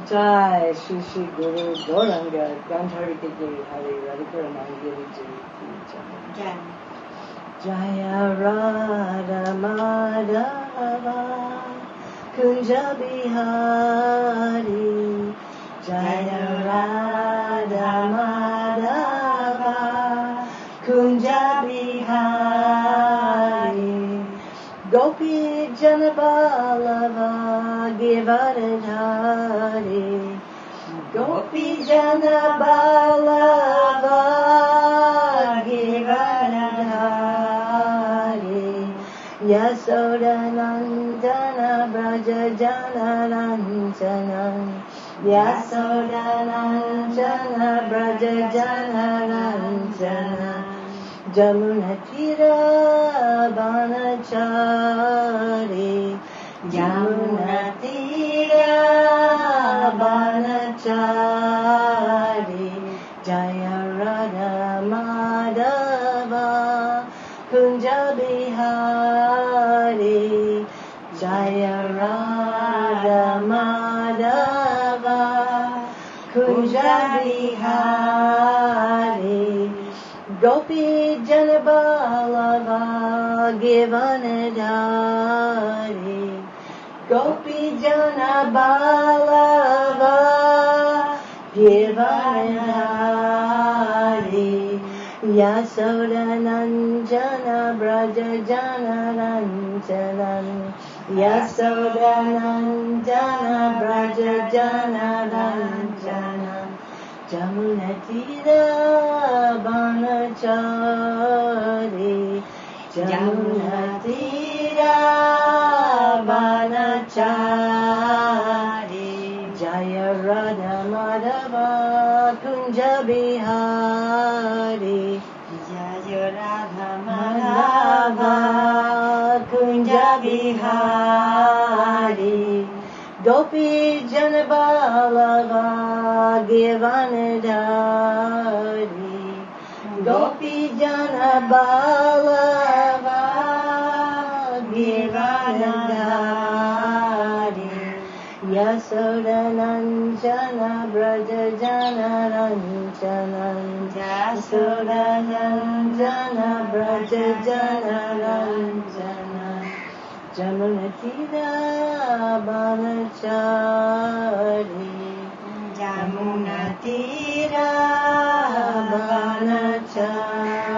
Jai Shri Shri Guru Gauranga Gandhari Ki Jai Hari Radhikara Nangiri Jai Jaya Radha Madhava Kunja Bihari Jaya Radha Madhava Kunja Bihari Gopi Janaballava Givaradhari Gopi Janaballava Givaradhari Yasodanandana Braja Janaranjana Yasodanandana Braja Janaranjana Jamunatira Banachari Jamunatira Banachari Jaya Radha Madhava Kunja Bihari Jaya Radha Madhava Kunja Bihari Gopi Janaballava Givanadhari Gopi Janaballava Givanadhari Yasodanandana Braja Janaranjanan Yasodanandana Braja Janaranjanan Jamunatira Banachari Jamunatira Banachari Jaya Radha Madhava Kunja Bihari Jaya Radha Madhava Kunja Bihari Gopi Janaballava Givanadhari Gopi Janaballava Givanadhari Yasodanandana Braja Janaranjana Yasodanandana Braja Janaranjana Jamunatira Banachari Jamunatira Banachari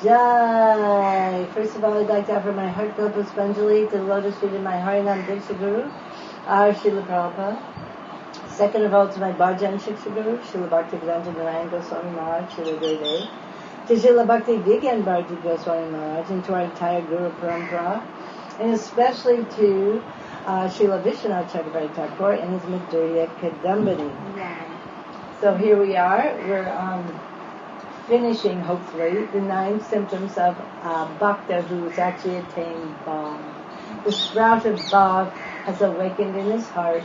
Jai. First of all, I'd like to offer my heartfelt Puspanjali to the lotus feet of my Harinam Diksha Guru, our Srila Prabhupada. Second of all, to my Bhajan Shiksha Guru, Srila Bhaktivedanta Narayan Goswami Maharaj, Srila Gurudev. To Srila Bhakti Vigyan Bharati Goswami Maharaj and to our entire Guru Parampara, and especially to Srila Vishwanath Chakravarti Thakur and his Madhurya Kadambini. Yeah. So here we are. We're finishing, hopefully, the 9 symptoms of Bhakta who's actually attained Bhav. The sprout of Bhav has awakened in his heart,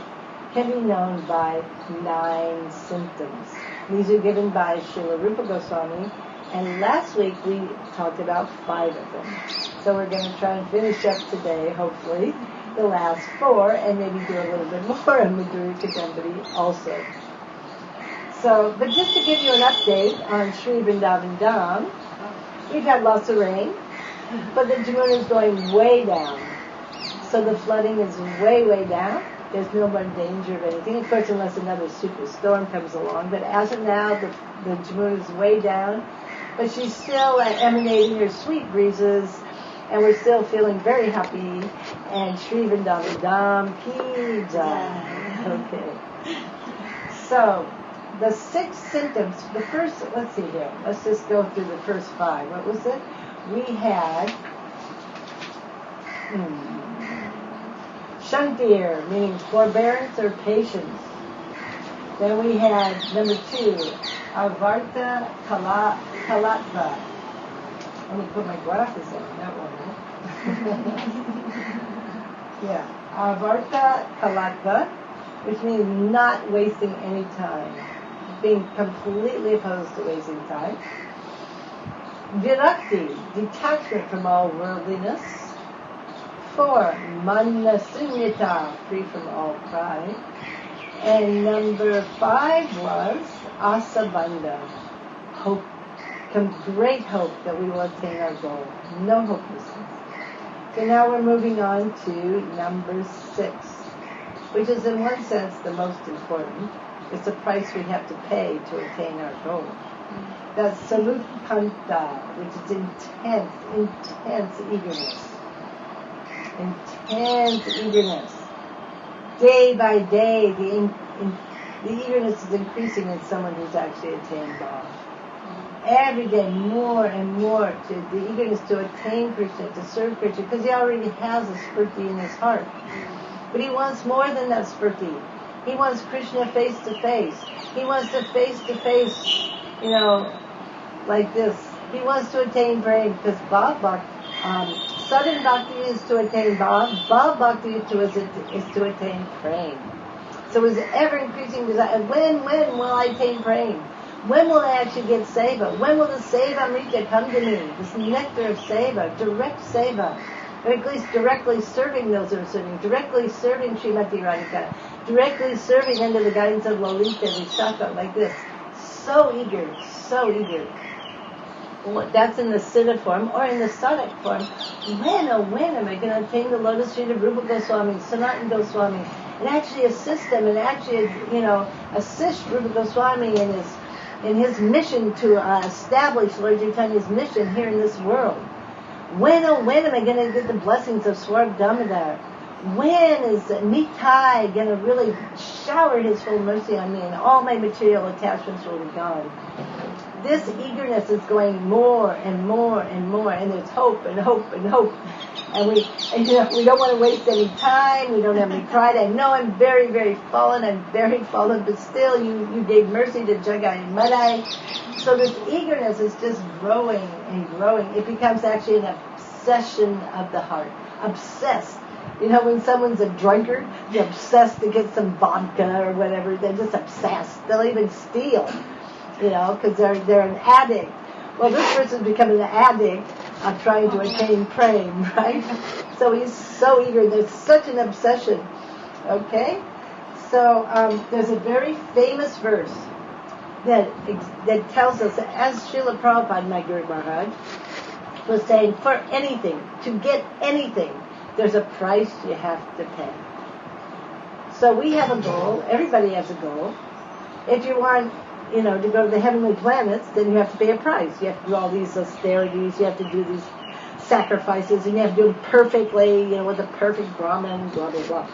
can be known by 9 symptoms. These are given by Srila Rupa Goswami. And last week we talked about 5 of them. So we're going to try and finish up today, hopefully, the last 4, and maybe do a little bit more on Madhurya Kadambini also. So, but just to give you an update on Sri Vrindavan Dham, we've had lots of rain, but the Jamuna is going way down. So the flooding is way, way down. There's no more danger of anything, of course, unless another super storm comes along. But as of now, the Jamuna is way down. But she's still emanating her sweet breezes, and we're still feeling very happy. And Sri Vrindavan Dham Ki Jai. Okay. So, the 6 symptoms, the first, let's see here. Let's just go through the first 5. What was it? We had Shantir, meaning forbearance or patience. Then we had number 2, Avarta Kalatva. Let me put my glasses on, that one. Yeah, Avarta Kalatva, which means not wasting any time, being completely opposed to wasting time. Virakti, detachment from all worldliness. 4, Manasunyata, free from all pride. And number 5 was Asabandha, hope, great hope that we will attain our goal. No hopelessness. So now we're moving on to number 6, which is in one sense the most important. It's the price we have to pay to attain our goal. That's Salukanta, which is intense eagerness. Intense eagerness. Day by day, the eagerness is increasing in someone who's actually attained Bhav. Every day, more and more, the eagerness to attain Krishna, to serve Krishna, because he already has a spurti in his heart. But he wants more than that spurti. He wants Krishna face to face. He wants to face, like this. He wants to attain prema, because Bhav Bhakti, sudden bhakti is to attain Bhav. Bhav Bhakti is to attain prema. So his ever-increasing desire, when will I attain prema? When will I actually get seva? When will the seva amrita come to me? This nectar of seva, direct seva. Or at least directly serving those who are serving, directly serving Srimati Radhika, directly serving under the guidance of Lalita Vishaka, like this. So eager, so eager. That's in the Siddha form, or in the Sadak form. When am I going to attain the lotus feet of Rupa Goswami, Sanatana Goswami, and actually assist them, and actually, assist Rupa Goswami in his mission to establish Lord Chaitanya's mission here in this world? When am I going to get the blessings of Swarab Damodar? When is Nitai going to really shower his full mercy on me and all my material attachments will be gone? This eagerness is going more and more and more, and there's hope and hope and hope. And we don't want to waste any time. We don't have any pride. I know I'm very, very fallen. But still, you gave mercy to Jagai and Madai. So this eagerness is just growing and growing. It becomes actually an obsession of the heart. Obsessed. When someone's a drunkard, they're obsessed to get some vodka or whatever. They're just obsessed. They'll even steal, because they're an addict. Well, this person's becoming an addict of trying to attain prema, right? So he's so eager. There's such an obsession. Okay? So there's a very famous verse that tells us, as Srila Prabhupada, my Guru Maharaj, was saying, for anything, to get anything, there's a price you have to pay. So we have a goal. Everybody has a goal. If you want, to go to the heavenly planets, then you have to pay a price. You have to do all these austerities. You have to do these sacrifices, and you have to do them perfectly, with a perfect Brahman, blah, blah, blah.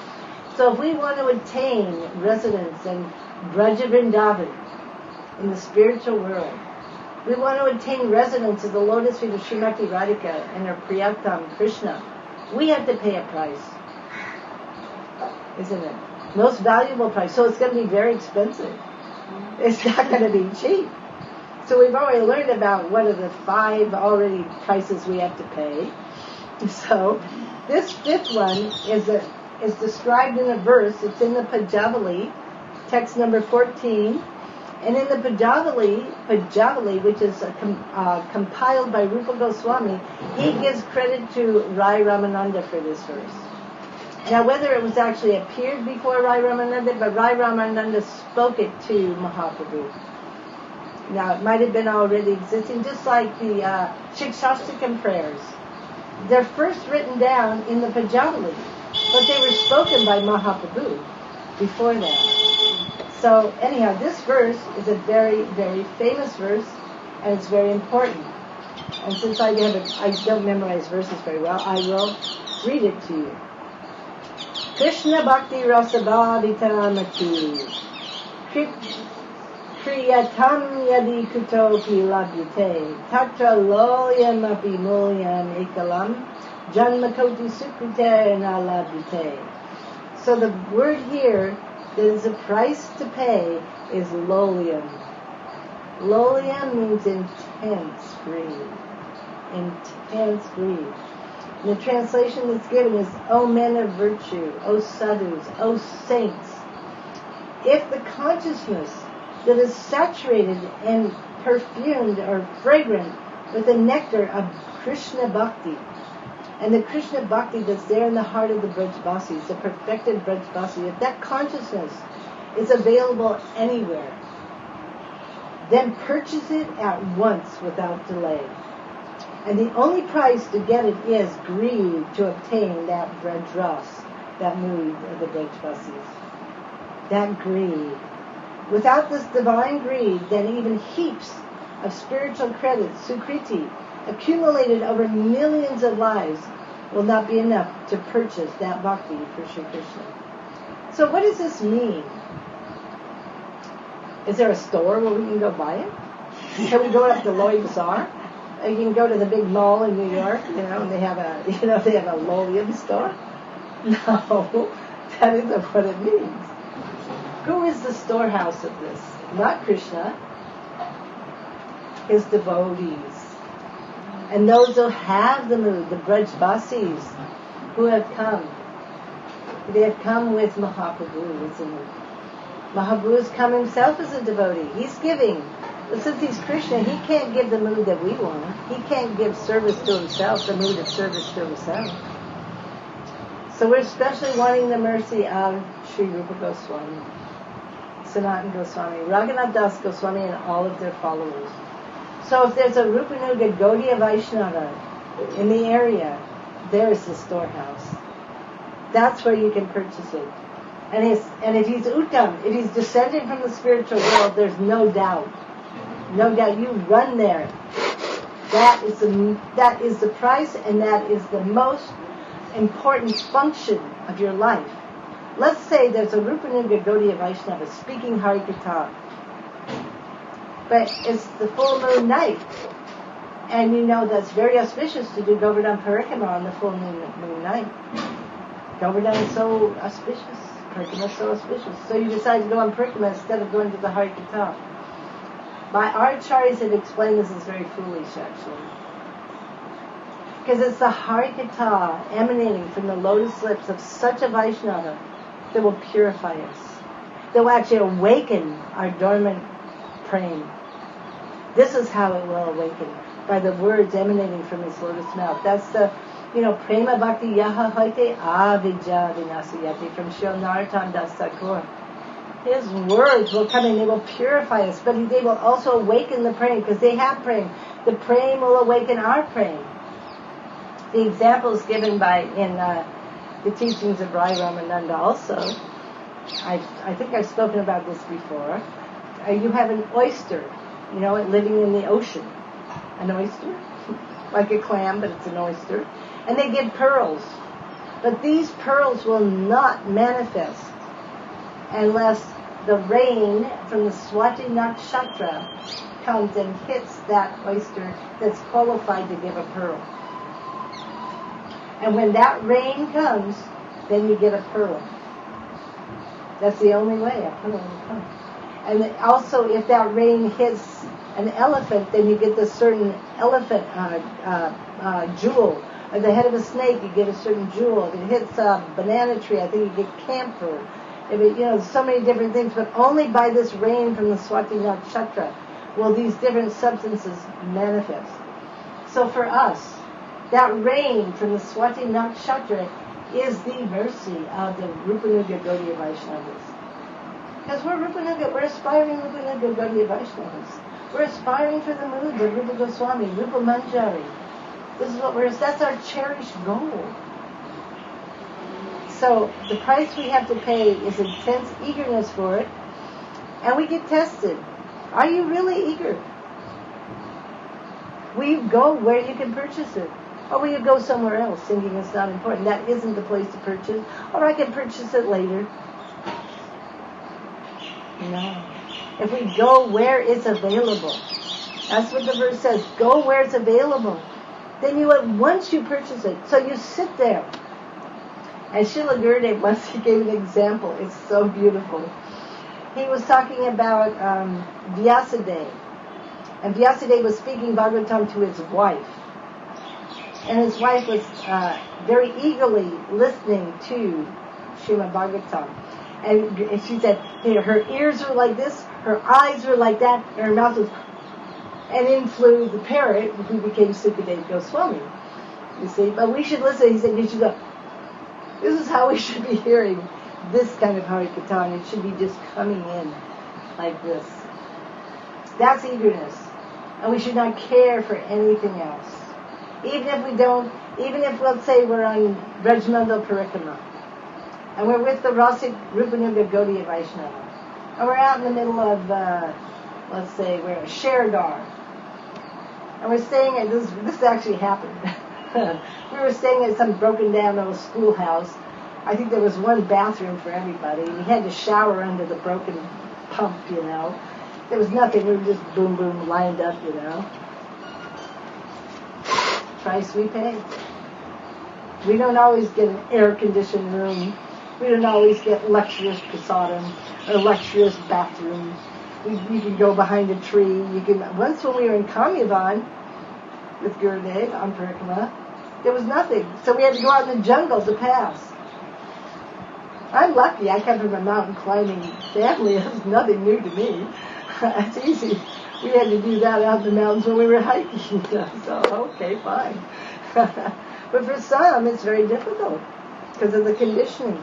So if we want to attain residence in Braja Vrindavan, in the spiritual world, we want to attain residence at the lotus feet of Srimati Radhika and her Priyatam Krishna, we have to pay a price, isn't it? Most valuable price. So it's going to be very expensive. It's not going to be cheap. So we've already learned about what are the 5 already prices we have to pay. So this 5th one is described in a verse. It's in the Pajavali, text number 14. And in the Pajavali, which is compiled by Rupa Goswami, he gives credit to Rai Ramananda for this verse. Now, whether it was actually appeared before Rai Ramananda, but Rai Ramananda spoke it to Mahaprabhu. Now, it might have been already existing, just like the Shikshastikam prayers. They're first written down in the Pajavali, but they were spoken by Mahaprabhu before that. So, anyhow, this verse is a very, very famous verse, and it's very important. And since I don't memorize verses very well, I will read it to you. Krishna Bhakti Rasabhavitamati Kriyatam Yadi Kutopi Labhyate Tatra Loyam Api Mulyam Ekalam Janmakoti Sukrite Na Labhyate. So the word here that is a price to pay is lolium. Lolium means intense greed. Intense greed. And the translation that's given is, O men of virtue, O sadhus, O saints. If the consciousness that is saturated and perfumed or fragrant with the nectar of Krishna Bhakti, And the Krishna Bhakti that's there in the heart of the Brajbasis, the perfected Brajbasi, if that consciousness is available anywhere, then purchase it at once without delay. And the only price to get it is greed to obtain that Brajras, that mood of the Brajbasis. That greed. Without this divine greed, then even heaps of spiritual credits, sukriti, accumulated over millions of lives, will not be enough to purchase that bhakti for Sri Krishna. So what does this mean? Is there a store where we can go buy it? Can we go up to Loy Bazaar? You can go to the big mall in New York, and they have a Lolium store. No, that isn't what it means. Who is the storehouse of this? Not Krishna. His devotees. And those who have the mood, the Brajbasis, who have come. They have come with Mahaprabhu, with the mood. Mahaprabhu has come himself as a devotee. He's giving. But since he's Krishna, he can't give the mood that we want. He can't give service to himself, the mood of service to himself. So we're especially wanting the mercy of Sri Rupa Goswami, Sanatana Goswami, Raghunath Das Goswami, and all of their followers. So if there's a Rupanuga Gaudiya Vaishnava in the area, there's the storehouse. That's where you can purchase it. And if he's Uttam, if he's descended from the spiritual world, there's no doubt. No doubt, you run there. That is the price, and that is the most important function of your life. Let's say there's a Rupanuga Gaudiya Vaishnava speaking Harikatha, but it's the full moon night, and that's very auspicious to do Govardhan Parikama on the full moon night. Govardhan is so auspicious. Parikama is so auspicious. So you decide to go on Parikama instead of going to the Harikatha. My acharyas have explained this is very foolish, actually. Because it's the Harikatha emanating from the lotus lips of such a Vaishnava that will purify us. That will actually awaken our dormant prema. This is how it will awaken, by the words emanating from his lotus mouth. That's the, Prema Bhakti Yaha Haite Avidya Vinasayati from Srila Narottam Das Thakur. His words will come in, they will purify us, but they will also awaken the prema, because they have prema. The prema will awaken our prema. The examples given in the teachings of Rai Ramananda also, I think I've spoken about this before. You have an oyster, living in the ocean. An oyster, like a clam, but it's an oyster. And they give pearls. But these pearls will not manifest unless the rain from the Swati Nakshatra comes and hits that oyster that's qualified to give a pearl. And when that rain comes, then you get a pearl. That's the only way a pearl will come. And also, if that rain hits an elephant, then you get this certain elephant jewel. At the head of a snake, you get a certain jewel. If it hits a banana tree, I think you get camphor. If it, so many different things, but only by this rain from the Swati Nakshatra will these different substances manifest. So for us, that rain from the Swati Nakshatra is the mercy of the Rupanuga Gaudiya Vaishnavas. Because we're aspiring Rupanuga Gaudiya Vaishnavas. We're aspiring for the moods of Rupa Goswami, Rupa Manjari. This is that's our cherished goal. So the price we have to pay is intense eagerness for it, and we get tested. Are you really eager? Will you go where you can purchase it? Or will you go somewhere else thinking it's not important? That isn't the place to purchase. Or I can purchase it later. No. If we go where it's available, that's what the verse says, go where it's available. Then once you purchase it, so you sit there. And Srila Gurudev once he gave an example. It's so beautiful. He was talking about Vyasadeva. And Vyasadeva was speaking Bhagavatam to his wife. And his wife was very eagerly listening to Srimad Bhagavatam. And she said, her ears were like this, her eyes were like that, and her mouth was... And in flew the parrot, who became Sukadeva Goswami. You see? But we should listen. He said, you should go, this is how we should be hearing this kind of Harikatha, and it should be just coming in like this. That's eagerness. And we should not care for anything else. Even if, let's say, we're on Brajmandal Parikrama, and we're with the Rasik Rupanuga Gaudiya Vaishnava, and we're out in the middle of, let's say, we're at Shergar, and we're staying at, this actually happened. We were staying at some broken down old schoolhouse. I think there was one bathroom for everybody. We had to shower under the broken pump, you know. There was nothing. We were just boom, boom, lined up, you know. Price we pay. We don't always get an air-conditioned room. We don't always get luxurious prasadam or luxurious bathrooms. You can go behind a tree. Once when we were in Kamyavan with Gurudev on Parikrama, there was nothing. So we had to go out in the jungle to pass. I'm lucky. I come from a mountain climbing family. It's nothing new to me. It's easy. We had to do that out in the mountains when we were hiking. So, okay, fine. But for some, it's very difficult because of the conditioning.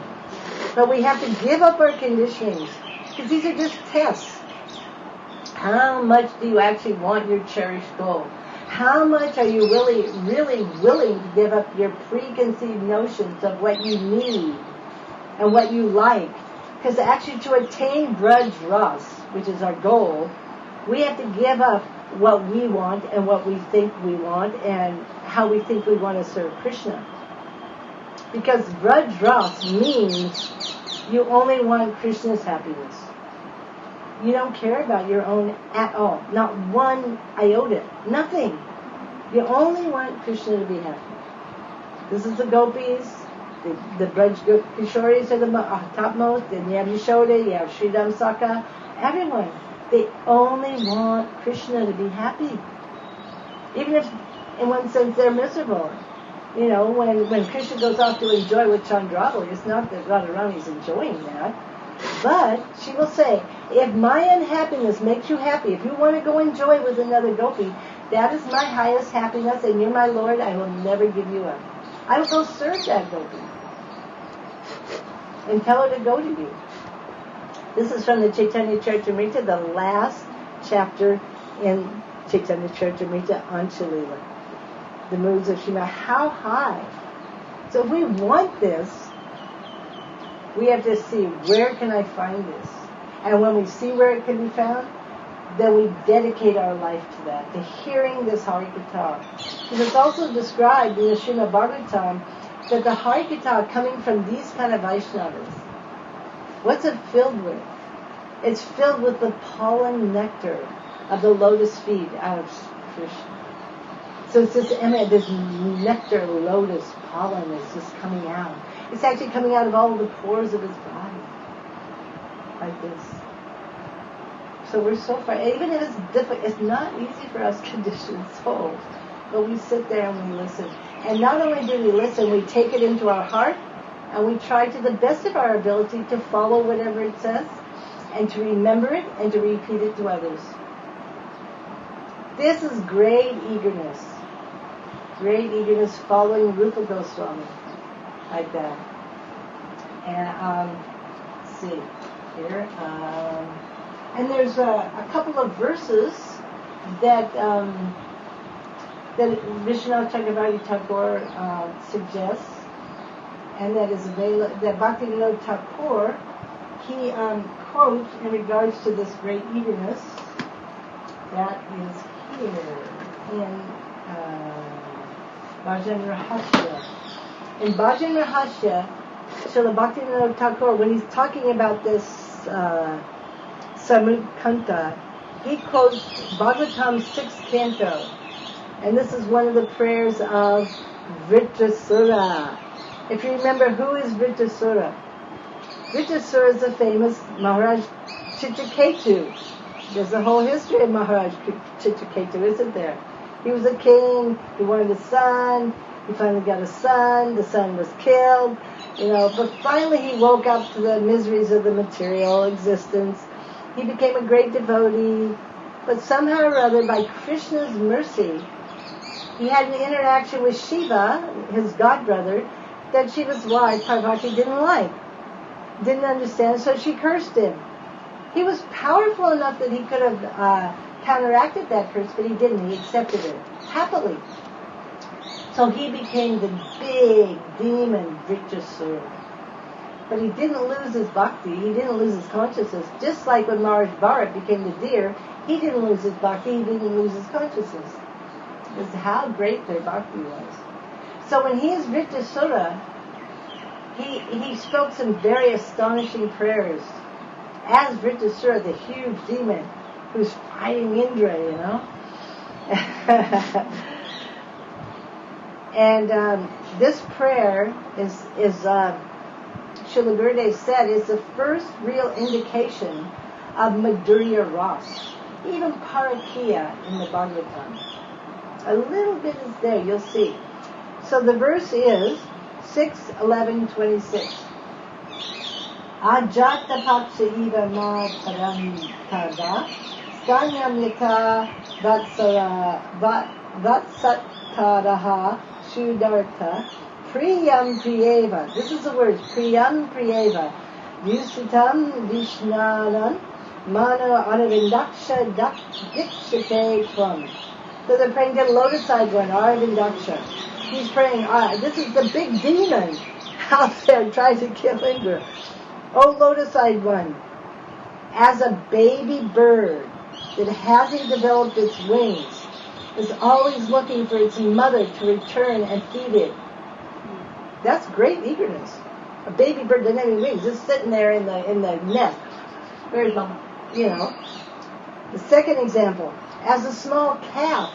But we have to give up our conditionings because these are just tests. How much do you actually want your cherished goal? How much are you really, really willing to give up your preconceived notions of what you need and what you like? Because actually to attain Braj Ras, which is our goal, we have to give up what we want and what we think we want and how we think we want to serve Krishna. Because Braj Ras means you only want Krishna's happiness. You don't care about your own at all. Not one iota. Nothing. You only want Krishna to be happy. This is the gopis. The Braj Kishoris are the topmost. Then you have Yashoda, you have Sridham Saka. Everyone. They only want Krishna to be happy. Even if, in one sense, they're miserable. You know, when Krishna goes off to enjoy with Chandrabali, it's not that Radharani's enjoying that. But she will say, if my unhappiness makes you happy, if you want to go enjoy with another gopi, that is my highest happiness, and you're my Lord, I will never give you up. I will go serve that gopi. And tell her to go to you. This is from the Chaitanya Charitamrita, the last chapter in Chaitanya Charitamrita on Shalila. The moods of Shima. How high? So if we want this, we have to see, where can I find this? And when we see where it can be found, then we dedicate our life to that, to hearing this Harikatha. Because it's also described in the Srimad Bhagavatam that the Harikatha coming from these kind of Vaishnavas, what's it filled with? It's filled with the pollen nectar of the lotus feet out of Krishna. So it's this nectar lotus pollen is just coming out. It's actually coming out of all the pores of his body. Like this. So we're so far, even if it's difficult, it's not easy for us conditioned souls. But we sit there and we listen. And not only do we listen, we take it into our heart and we try to the best of our ability to follow whatever it says and to remember it and to repeat it to others. This is great eagerness. Great eagerness following Rupa Goswami. Like that. And, let's see here. And there's a couple of verses that Vishwanath Chakravarti Thakur suggests, and that is available. That Bhaktivinoda Thakur he quotes in regards to this great eagerness. That is here in Bhajan Rahasya. In Bhajan Rahasya, Srila Bhaktivinoda Thakur, when he's talking about this Samukanta, he quotes Bhagavatam's 6th canto. And this is one of the prayers of Vritrasura. If you remember, who is Vritrasura? Vritrasura is the famous Maharaj Chitraketu. There's a whole history of Maharaj Chitraketu, isn't there? He was a king, he wanted a son, he finally got a son, the son was killed, but finally he woke up to the miseries of the material existence. He became a great devotee, but somehow or other, by Krishna's mercy, he had an interaction with Shiva, his godbrother, that Shiva's wife, Parvati, didn't like, didn't understand, so she cursed him. He was powerful enough that he could have counteracted that curse, but he didn't. He accepted it happily. So he became the big demon Vritrasura. But he didn't lose his bhakti, he didn't lose his consciousness. Just like when Maharaj Bharat became the deer, he didn't lose his bhakti, he didn't lose his consciousness. This is how great their bhakti was. So when he is Vritrasura, he spoke some very astonishing prayers. As Vritrasura, the huge demon who's fighting Indra, you know. And this prayer is Srila Gurudev said, is the first real indication of Madhurya Ras, even Parakiya in the Bhagavatam. A little bit is there, you'll see. So the verse is 6:11:26. Ajata paksha eva ma param kada skanyamyata vatsataraha shudarta priyam priyeva. This is the word, priyam priyeva. Yusitam vishnanan mano anavindaksha dikshate tvam. So they're praying to the lotus-eyed one, Aravindaksha. He's praying, this is the big demon out there trying to kill Indra. Oh, lotus-eyed one, as a baby bird that hasn't developed its wings, is always looking for its mother to return and feed it. That's great eagerness. A baby bird doesn't have any wings, just sitting there in the nest. Where's mama? You know. The second example, as a small calf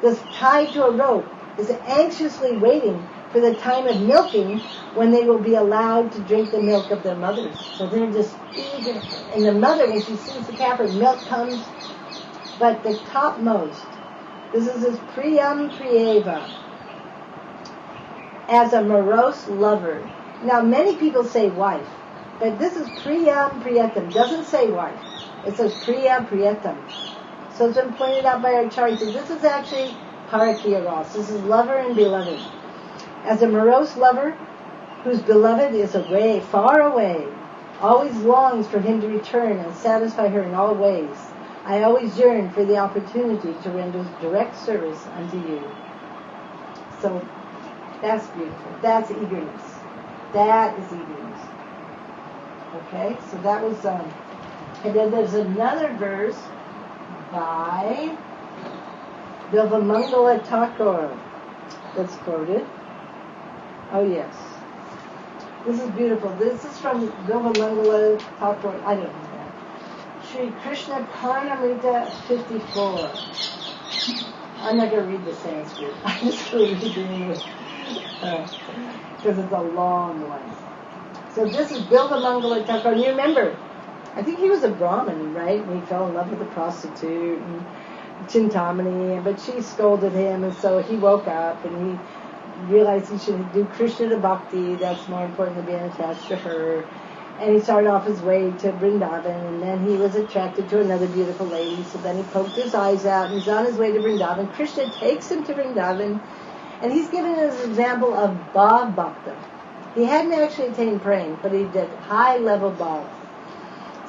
that's tied to a rope is anxiously waiting for the time of milking when they will be allowed to drink the milk of their mothers. So they're just eager. And the mother, when she sees the calf, her milk comes. But the topmost, this is his priyam priyeva, as a morose lover. Now many people say wife, but this is priyam priyatam. Doesn't say wife. It says priya priyatam. So it's been pointed out by our acharyas. This is actually Parakiya Ras. This is lover and beloved. As a morose lover, whose beloved is away, far away, always longs for him to return and satisfy her in all ways, I always yearn for the opportunity to render direct service unto you. So that's beautiful. That's eagerness. That is eagerness. Okay, so that was, and then there's another verse by Vrindavana-vilasini Thakur that's quoted. Oh yes. This is beautiful. This is from Vrindavana-vilasini Thakur. I don't know that. Sri Krishna Karnamrita 54. I'm not going to read the Sanskrit. I'm just going to read the English. Because it's a long one. So this is Vrindavana-vilasini Thakur. And you remember, I think he was a Brahmin, right? And he fell in love with a prostitute and Chintamani, but she scolded him, and so he woke up and he realized he should do Krishna Bhakti. That's more important than being attached to her. And he started off his way to Vrindavan, and then he was attracted to another beautiful lady, so then he poked his eyes out, and he's on his way to Vrindavan. Krishna takes him to Vrindavan, and he's given us an example of Bhav Bhakta. He hadn't actually attained praying, but he did high-level Bhav.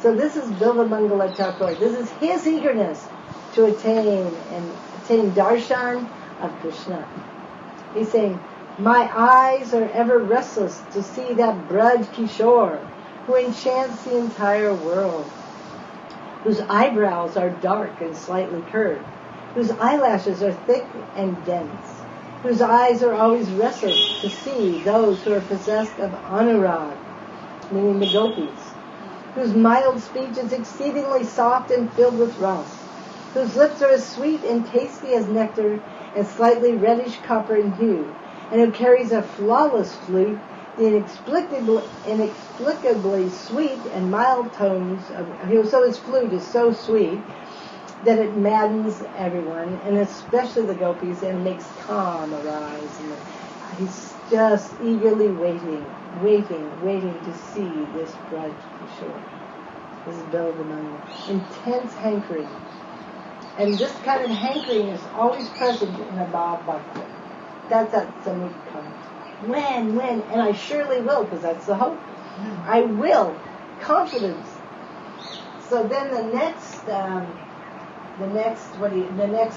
So this is Vrindavana-vilasini Thakur. This is his eagerness to attain darshan of Krishna. He's saying, my eyes are ever restless to see that Braj Kishore who enchants the entire world, whose eyebrows are dark and slightly curved, whose eyelashes are thick and dense, whose eyes are always restless to see those who are possessed of anurag, meaning the gopis, whose mild speech is exceedingly soft and filled with ras, whose lips are as sweet and tasty as nectar and slightly reddish copper in hue, and who carries a flawless flute, the inexplicably sweet and mild tones so his flute is so sweet that it maddens everyone, and especially the gopis, and makes calm arise. And he's just eagerly waiting to see this Braj Kishore. This is Vrindavana. Intense hankering. And this kind of hankering is always present in a Bhava Bhakta. That's at Samut Kant. When, and I surely will, because that's the hope. I will. Confidence. So then the next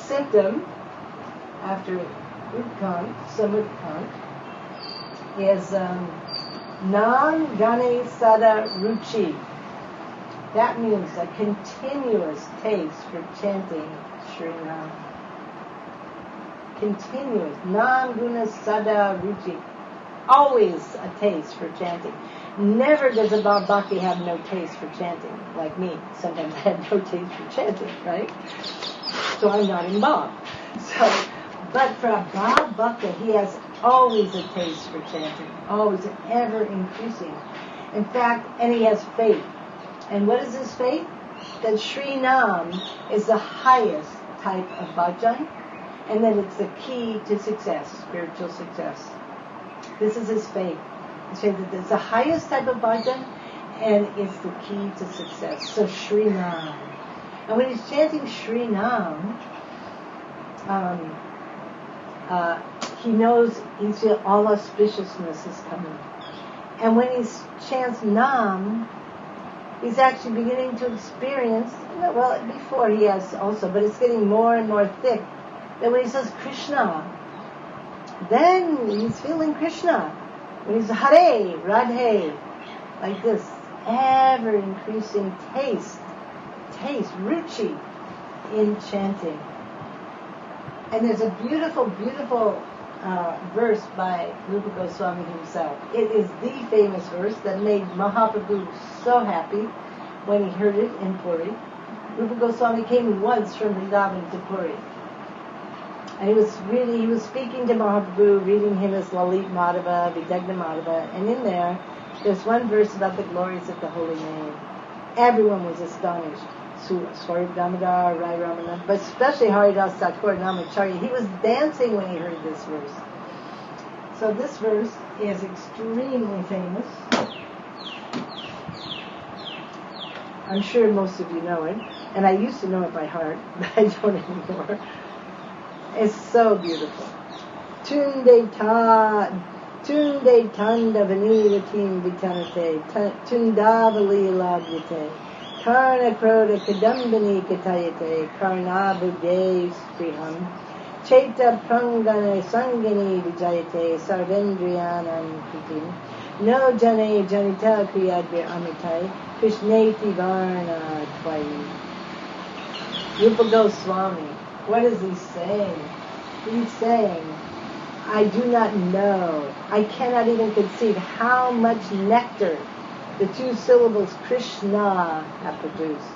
symptom after Utkant, Samutkant, is Nam Gane Sada Ruchi. That means a continuous taste for chanting Sri Nam. Continuous. Nam Guna Sada Ruchi. Always a taste for chanting. Never does a Bhava Bhakti have no taste for chanting, like me. Sometimes I have no taste for chanting, right? So I'm not involved. But for a Bhava Bhakta, he has always a taste for chanting, always ever increasing. In fact, and he has faith. And what is his faith? That Sri Nam is the highest type of bhajan, and that it's the key to success, spiritual success. This is his faith. He says that it's the highest type of bhajan, and it's the key to success. So Sri Nam. And when he's chanting Sri Nam, he knows all auspiciousness is coming. And when he chants Nam, he's actually beginning to experience, well, before he has also, but it's getting more and more thick, that when he says Krishna, then he's feeling Krishna. When he's Hare, Radhe, like this, ever increasing taste, ruchi in chanting. And there's a beautiful, beautiful verse by Rupa Goswami himself. It is the famous verse that made Mahaprabhu so happy when he heard it in Puri. Rupa Goswami came once from Vrindavan to Puri. And he was speaking to Mahaprabhu, reading him as Lalit Madhava, Vidagna Madhava, and in there's one verse about the glories of the holy name. Everyone was astonished. Swarup Damodar, Rai Ramanand, but especially Haridas Thakur Namacharya. He was dancing when he heard this verse. So this verse is extremely famous. I'm sure most of you know it, and I used to know it by heart, but I don't anymore. It's so beautiful. Tunde tanda vaniratim vitanate, tundavali lagyate. Karna Kroda Kadambini Katayate, Karna Buddhe Spriham, Cheta Prangane Sangini Vijayate, Sarvendriyanam Kritim, No Jane Janita Kriyadvir Amitai, Krishneti Varna Twayi. Rupa Goswami, what is he saying? He's saying, I do not know, I cannot even conceive how much nectar the two syllables Krishna have produced.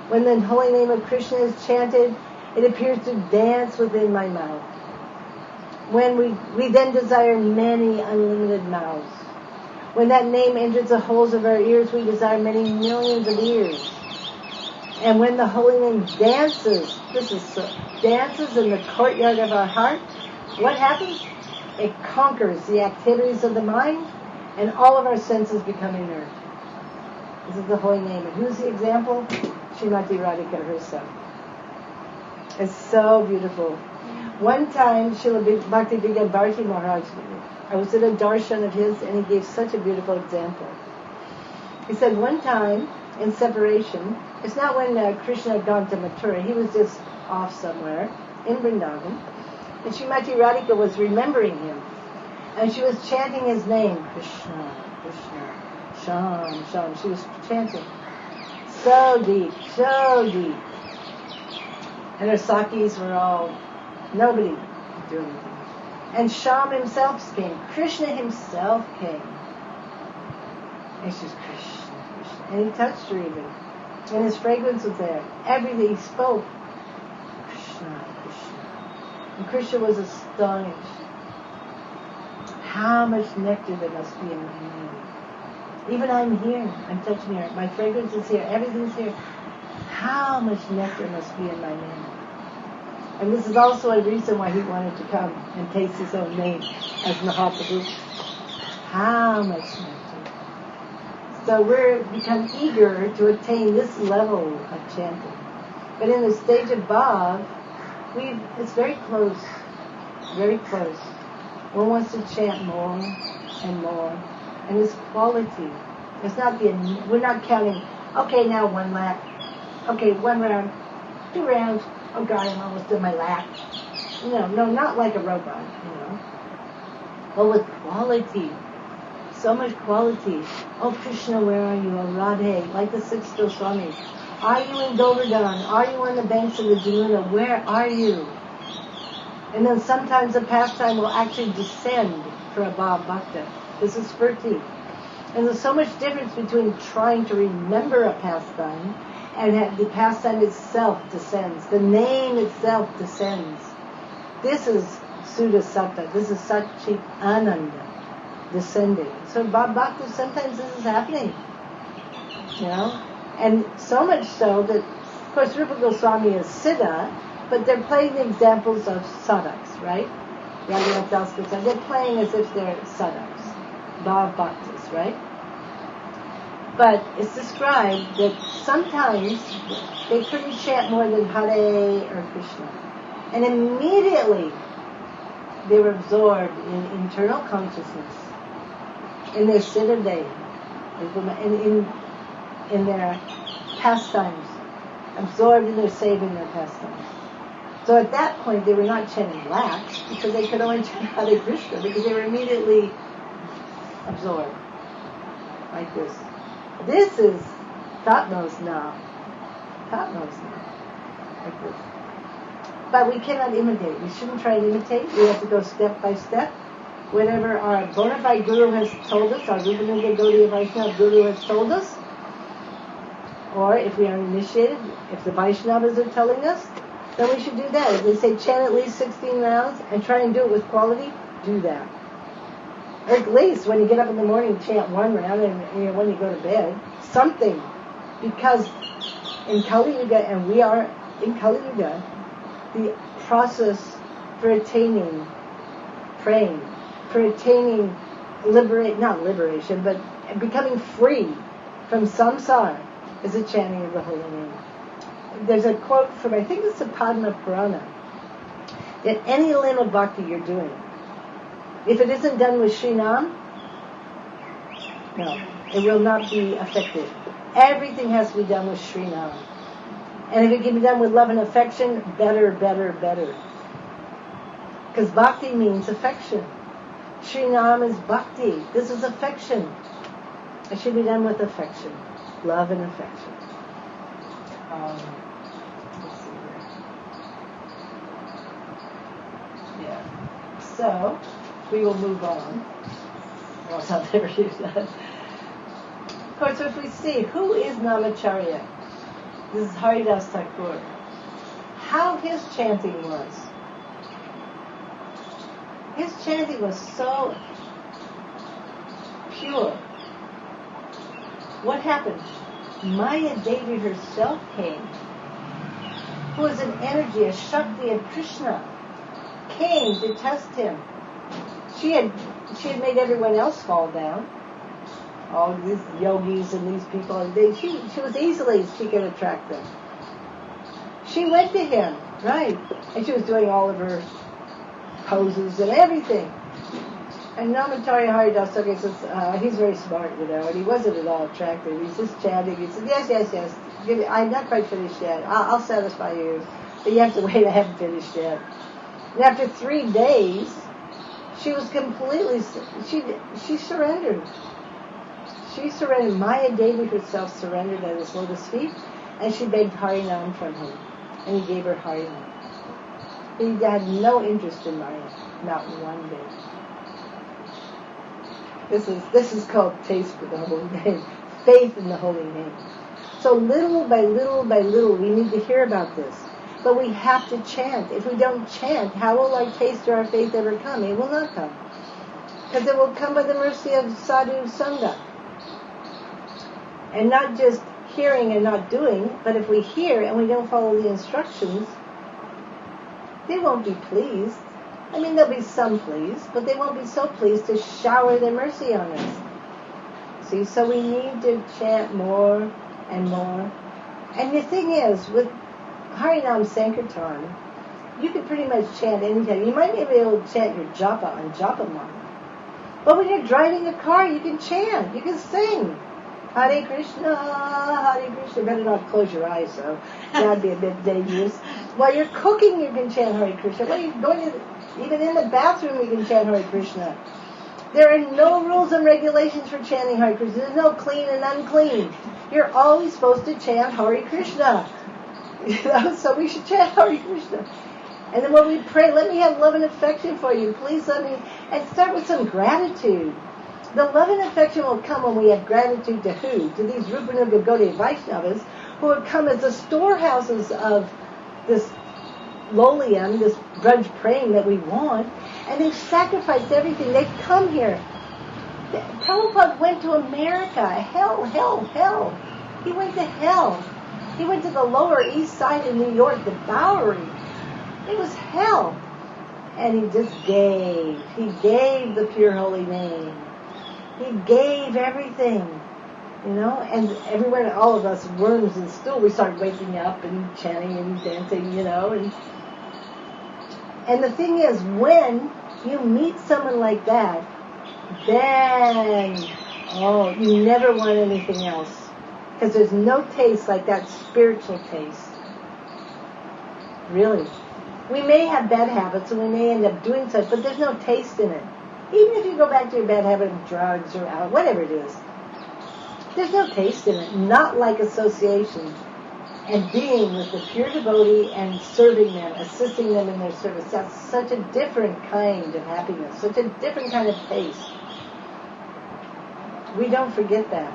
When the holy name of Krishna is chanted, it appears to dance within my mouth. When we then desire many unlimited mouths. When that name enters the holes of our ears, we desire many millions of ears. And when the holy name dances, dances in the courtyard of our heart, what happens? It conquers the activities of the mind, and all of our senses become inert. This is the holy name. And who's the example? Srimati Radhika herself. It's so beautiful. One time, Srila Bhakti-Vigyan Bharati Maharaj, I was at a darshan of his, and he gave such a beautiful example. He said one time, in separation, it's not when Krishna had gone to Mathura, he was just off somewhere, in Vrindavan, and Srimati Radhika was remembering him. And she was chanting his name, Krishna, Krishna, Sham, Sham. She was chanting so deep, so deep. And her sakis were all, nobody doing anything. And Sham himself came. Krishna himself came. And she's Krishna, Krishna. And he touched her even. And his fragrance was there. Everything he spoke. Krishna, Krishna. And Krishna was astonished. How much nectar there must be in my name. Even I'm here. I'm touching her. My fragrance is here. Everything's here. How much nectar must be in my name. And this is also a reason why he wanted to come and taste his own name as Mahaprabhu. How much nectar. So we're become eager to attain this level of chanting. But in the stage above, it's very close, very close. One wants to chant more and more. And this quality, it's not we're not counting, okay, now 1 lap. Okay, 1 round, 2 rounds. Oh God, I'm almost done my lap. No, not like a robot, But with quality. So much quality. Oh Krishna, where are you? Oh Radhe, like the 6 Goswamis. Are you in Govardhan? Are you on the banks of the Jamuna? Where are you? And then sometimes the pastime will actually descend for a Bhav Bhakta. This is Spurti. And there's so much difference between trying to remember a pastime and the pastime itself descends. The name itself descends. This is Sudha Satta. This is Satchit Ananda descending. So Bhav Bhakta, sometimes this is happening. And so much so that, of course, Rupa Goswami is Siddha, but they're playing the examples of sadhaks, right? They're playing as if they're sadhaks, Bhav Bhaktas, right? But it's described that sometimes they couldn't chant more than Hare or Krishna. And immediately they were absorbed in internal consciousness, in their Siddha day, in their pastimes, absorbed in their seva and their pastimes. So at that point, they were not chanting laps because they could only chant Hare Krishna because they were immediately absorbed like this. This is Tatmos now. Like this. But we cannot imitate. We shouldn't try to imitate. We have to go step by step. Whatever our bona fide guru has told us, our Rupanuga Gaudiya Vaishnava guru has told us, or if we are initiated, if the Vaishnavas are telling us, then we should do that. If they say chant at least 16 rounds and try and do it with quality, do that. Or at least when you get up in the morning, chant 1 round, and when you go to bed, something. Because in Kali Yuga, and we are in Kali Yuga, the process for attaining praying, for attaining not liberation, but becoming free from samsara is a chanting of the holy name. There's a quote from, I think it's the Padma Purana, that any limb of bhakti you're doing, if it isn't done with Srinam, no, it will not be effective. Everything has to be done with Srinam. And if it can be done with love and affection, better, better, better. Because bhakti means affection. Srinam is bhakti. This is affection. It should be done with affection. Love and affection. Let's see here. Yeah. So, we will move on. Oh, it's not there. Of course, if we see, who is Namacharya? This is Haridas Thakur. How his chanting was. His chanting was so pure. What happened? Maya Devi herself came, who was an energy, a Shakti of Krishna, came to test him. She had made everyone else fall down. All these yogis and these people, she could attract them. She went to him, right, and she was doing all of her poses and everything. And Namacharya Haridas Thakur says, he's very smart, and he wasn't at all attractive. He's just chanting. He said, yes. I'm not quite finished yet. I'll satisfy you. But you have to wait, I haven't finished yet. And after 3 days, she was completely, she surrendered. She surrendered. Maya Devi herself surrendered at his lotus feet, and she begged Harinam from him. And he gave her Harinam. He had no interest in Maya, not one bit. This is called taste for the holy name, faith in the holy name. So little by little by little, we need to hear about this. But we have to chant. If we don't chant, how will our taste or our faith ever come? It will not come. Because it will come by the mercy of sadhu sangha. And not just hearing and not doing, but if we hear and we don't follow the instructions, they won't be pleased. I mean, there'll be some pleased, but they won't be so pleased to shower their mercy on us. See, so we need to chant more and more. And the thing is, with Harinam Sankirtan, you can pretty much chant anytime. You might be able to chant your japa on Japamala. But when you're driving a car, you can chant. You can sing. Hare Krishna, Hare Krishna. You better not close your eyes, though. That'd be a bit dangerous. While you're cooking, you can chant Hare Krishna. While you're going to, even in the bathroom, you can chant Hare Krishna. There are no rules and regulations for chanting Hare Krishna. There's no clean and unclean. You're always supposed to chant Hare Krishna. So we should chant Hare Krishna. And then when we pray, let me have love and affection for you. Please let me, and start with some gratitude. The love and affection will come when we have gratitude to who? To these Rupanuga Gaudiya Vaishnavas who have come as the storehouses of this lolium, this grudge praying that we want, and they've sacrificed everything. They've come here. Prabhupada went to America. Hell. He went to hell. He went to the Lower East Side of New York, the Bowery. It was hell. And he just gave. He gave the pure holy name. He gave everything. And everywhere, all of us worms and stool, we start waking up and chanting and dancing, And the thing is, when you meet someone like that, then, you never want anything else. Because there's no taste like that spiritual taste. Really. We may have bad habits and we may end up doing such, but there's no taste in it. Even if you go back to your bad habit of drugs or whatever it is, there's no taste in it. Not like association and being with the pure devotee and serving them, assisting them in their service. That's such a different kind of happiness, such a different kind of taste. We don't forget that.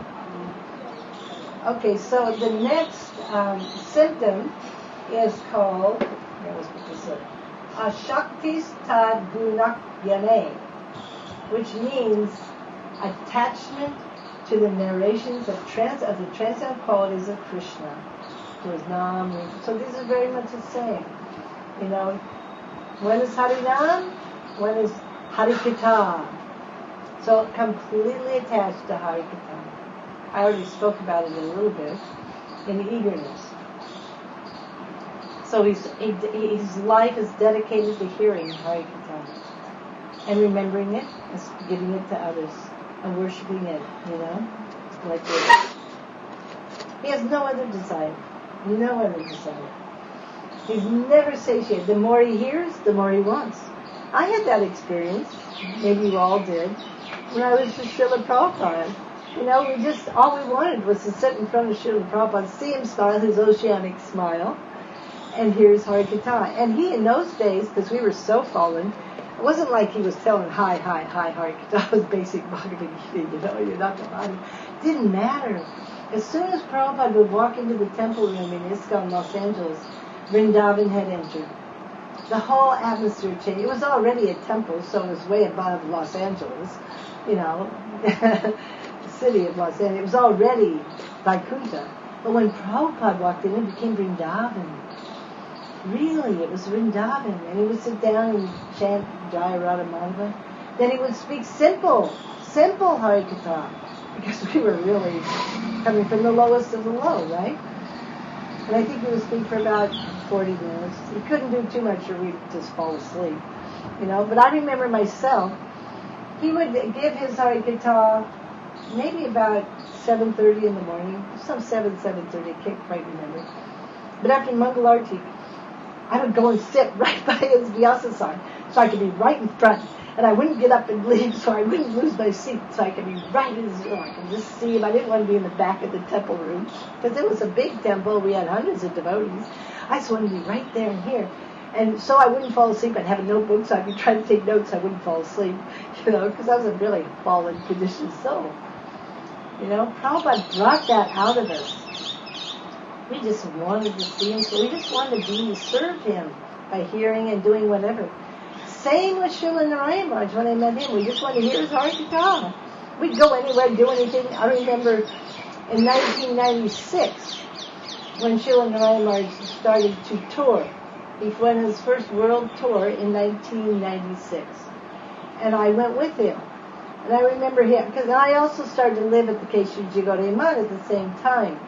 Okay, so the next symptom is called, Ashaktis-tad gunakyane, which means attachment to the narrations of the transcendent qualities of Krishna, who is Nam. So these are very much the same. One is Harinam, one is Harikatha. So completely attached to Harikatha. I already spoke about it a little bit in eagerness. So his life is dedicated to hearing Harikatha and remembering it and giving it to others and worshiping it, like this. He has no other desire. No other desire. He's never satiated. The more he hears, the more he wants. I had that experience. Maybe you all did. When I was with Srila Prabhupada. All we wanted was to sit in front of Srila Prabhupada, see him smile, his oceanic smile, and hear his Harikatha. And he, in those days, because we were so fallen, it wasn't like he was telling hi, Harikatha was basic Bhagavad Gita, you're not the body. It didn't matter. As soon as Prabhupada would walk into the temple room in ISKCON, Los Angeles, Vrindavan had entered. The whole atmosphere changed. It was already a temple, so it was way above Los Angeles, the city of Los Angeles. It was already Vaikuntha. But when Prabhupada walked in, it became Vrindavan. Really, it was Vrindavan. And he would sit down and chant Jaya Radha Madhava. Then he would speak simple Harikatha. Because we were really coming from the lowest of the low, right? And I think he would speak for about 40 minutes. He couldn't do too much or we'd just fall asleep, But I remember myself, he would give his Harikatha maybe about 7:30 in the morning, some 7:30, I can't quite remember. But after Mangalarti, I would go and sit right by his Vyasasana, so I could be right in front. And I wouldn't get up and leave, so I wouldn't lose my seat, so I could be right in his room. I could just see him. I didn't want to be in the back of the temple room, because it was a big temple. We had hundreds of devotees. I just wanted to be right there and here. And so I wouldn't fall asleep. I'd have a notebook, so I'd be trying to take notes. I wouldn't fall asleep, because I was a really fallen, conditioned soul. Prabhupada brought that out of us. We just wanted to see him, so we just wanted to serve him by hearing and doing whatever. Same with Srila Narayan Maharaj when I met him. We just wanted to hear his Harikatha. We'd go anywhere, do anything. I remember in 1996, when Srila Narayan Maharaj started to tour. He went his first world tour in 1996. And I went with him. And I remember him, because I also started to live at the Keshav Jigore Mat at the same time.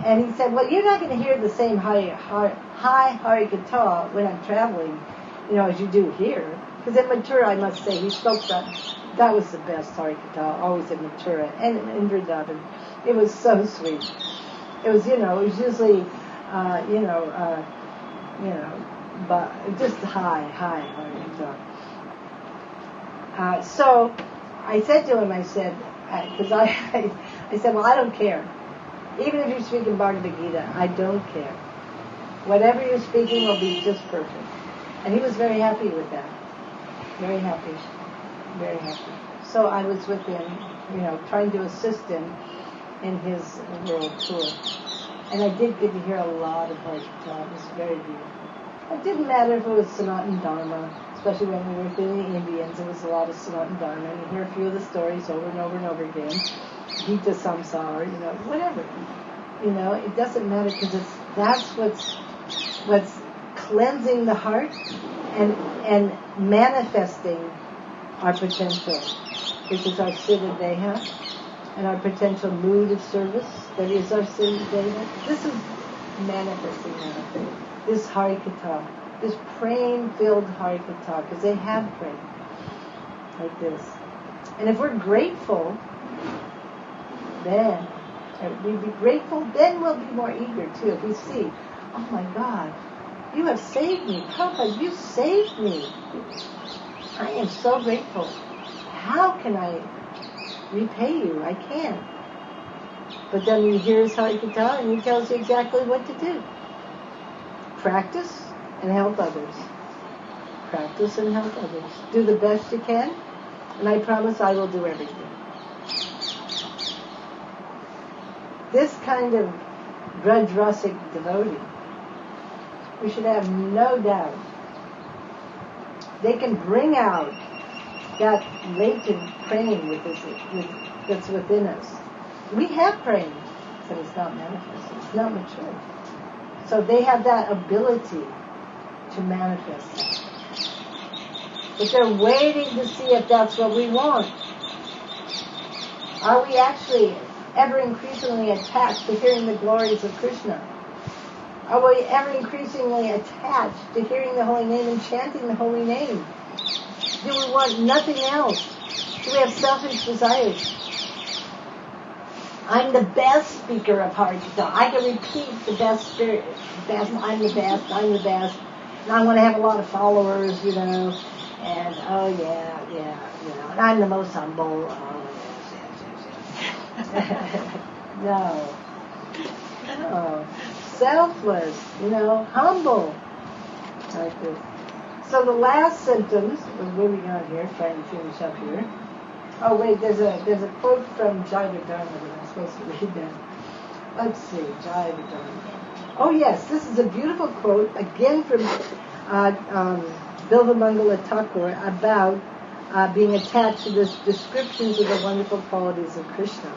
And he said, well, you're not going to hear the same high Harikatha when I'm traveling, as you do here. Because in Mathura, I must say, he spoke that was the best Harikatha, always in Mathura and in Vrindavan. It was so sweet. It was, it was usually, but just high Harikatha. So I said to him, because I said, well, I don't care. Even if you're speaking Bhagavad Gita, I don't care. Whatever you're speaking will be just perfect. And he was very happy with that. Very happy. Very happy. So I was with him, trying to assist him in his world tour. And I did get to hear a lot of Harikatha. It was very beautiful. It didn't matter if it was Sanatana Dharma, especially when we were with the Indians. It was a lot of Sanatana Dharma. And you hear a few of the stories over and over and over again. Gita Samsara, whatever. It doesn't matter because that's what's cleansing the heart and manifesting our potential, which is our Siddha Deha, and our potential mood of service, that is our Siddha Deha. This is manifesting that. This Harikatha, this praying-filled Harikatha, because they have praying like this. And if we're grateful, then we'd be grateful, then we'll be more eager too. If we see, oh my God, you have saved me. Prabhupada, you saved me. I am so grateful. How can I repay you? I can't. But then you hear his Harikatha and he tells you exactly what to do. Practice and help others. Practice and help others. Do the best you can, and I promise I will do everything. This kind of Vrajrasic devotee, we should have no doubt, they can bring out that latent praying that's within us. We have praying, but it's not manifested. It's not mature. So they have that ability to manifest that. But they're waiting to see if that's what we want. Are we actually ever increasingly attached to hearing the glories of Krishna? Are we ever increasingly attached to hearing the holy name and chanting the holy name? Do we want nothing else? Do we have selfish desires? I'm the best speaker of Harikatha. I can repeat the best spirit. I'm the best. And I want to have a lot of followers, and oh yeah, and I'm the most humble. Oh yes. No. Selfless, humble. Like this. So the last symptoms, what we got here, trying to finish up here. Oh wait, there's a quote from Jaiva Dharma that I'm supposed to read then. Let's see, Jaiva Dharma. Oh yes, this is a beautiful quote, again from Bilvamangala Thakur, about being attached to the descriptions of the wonderful qualities of Krishna.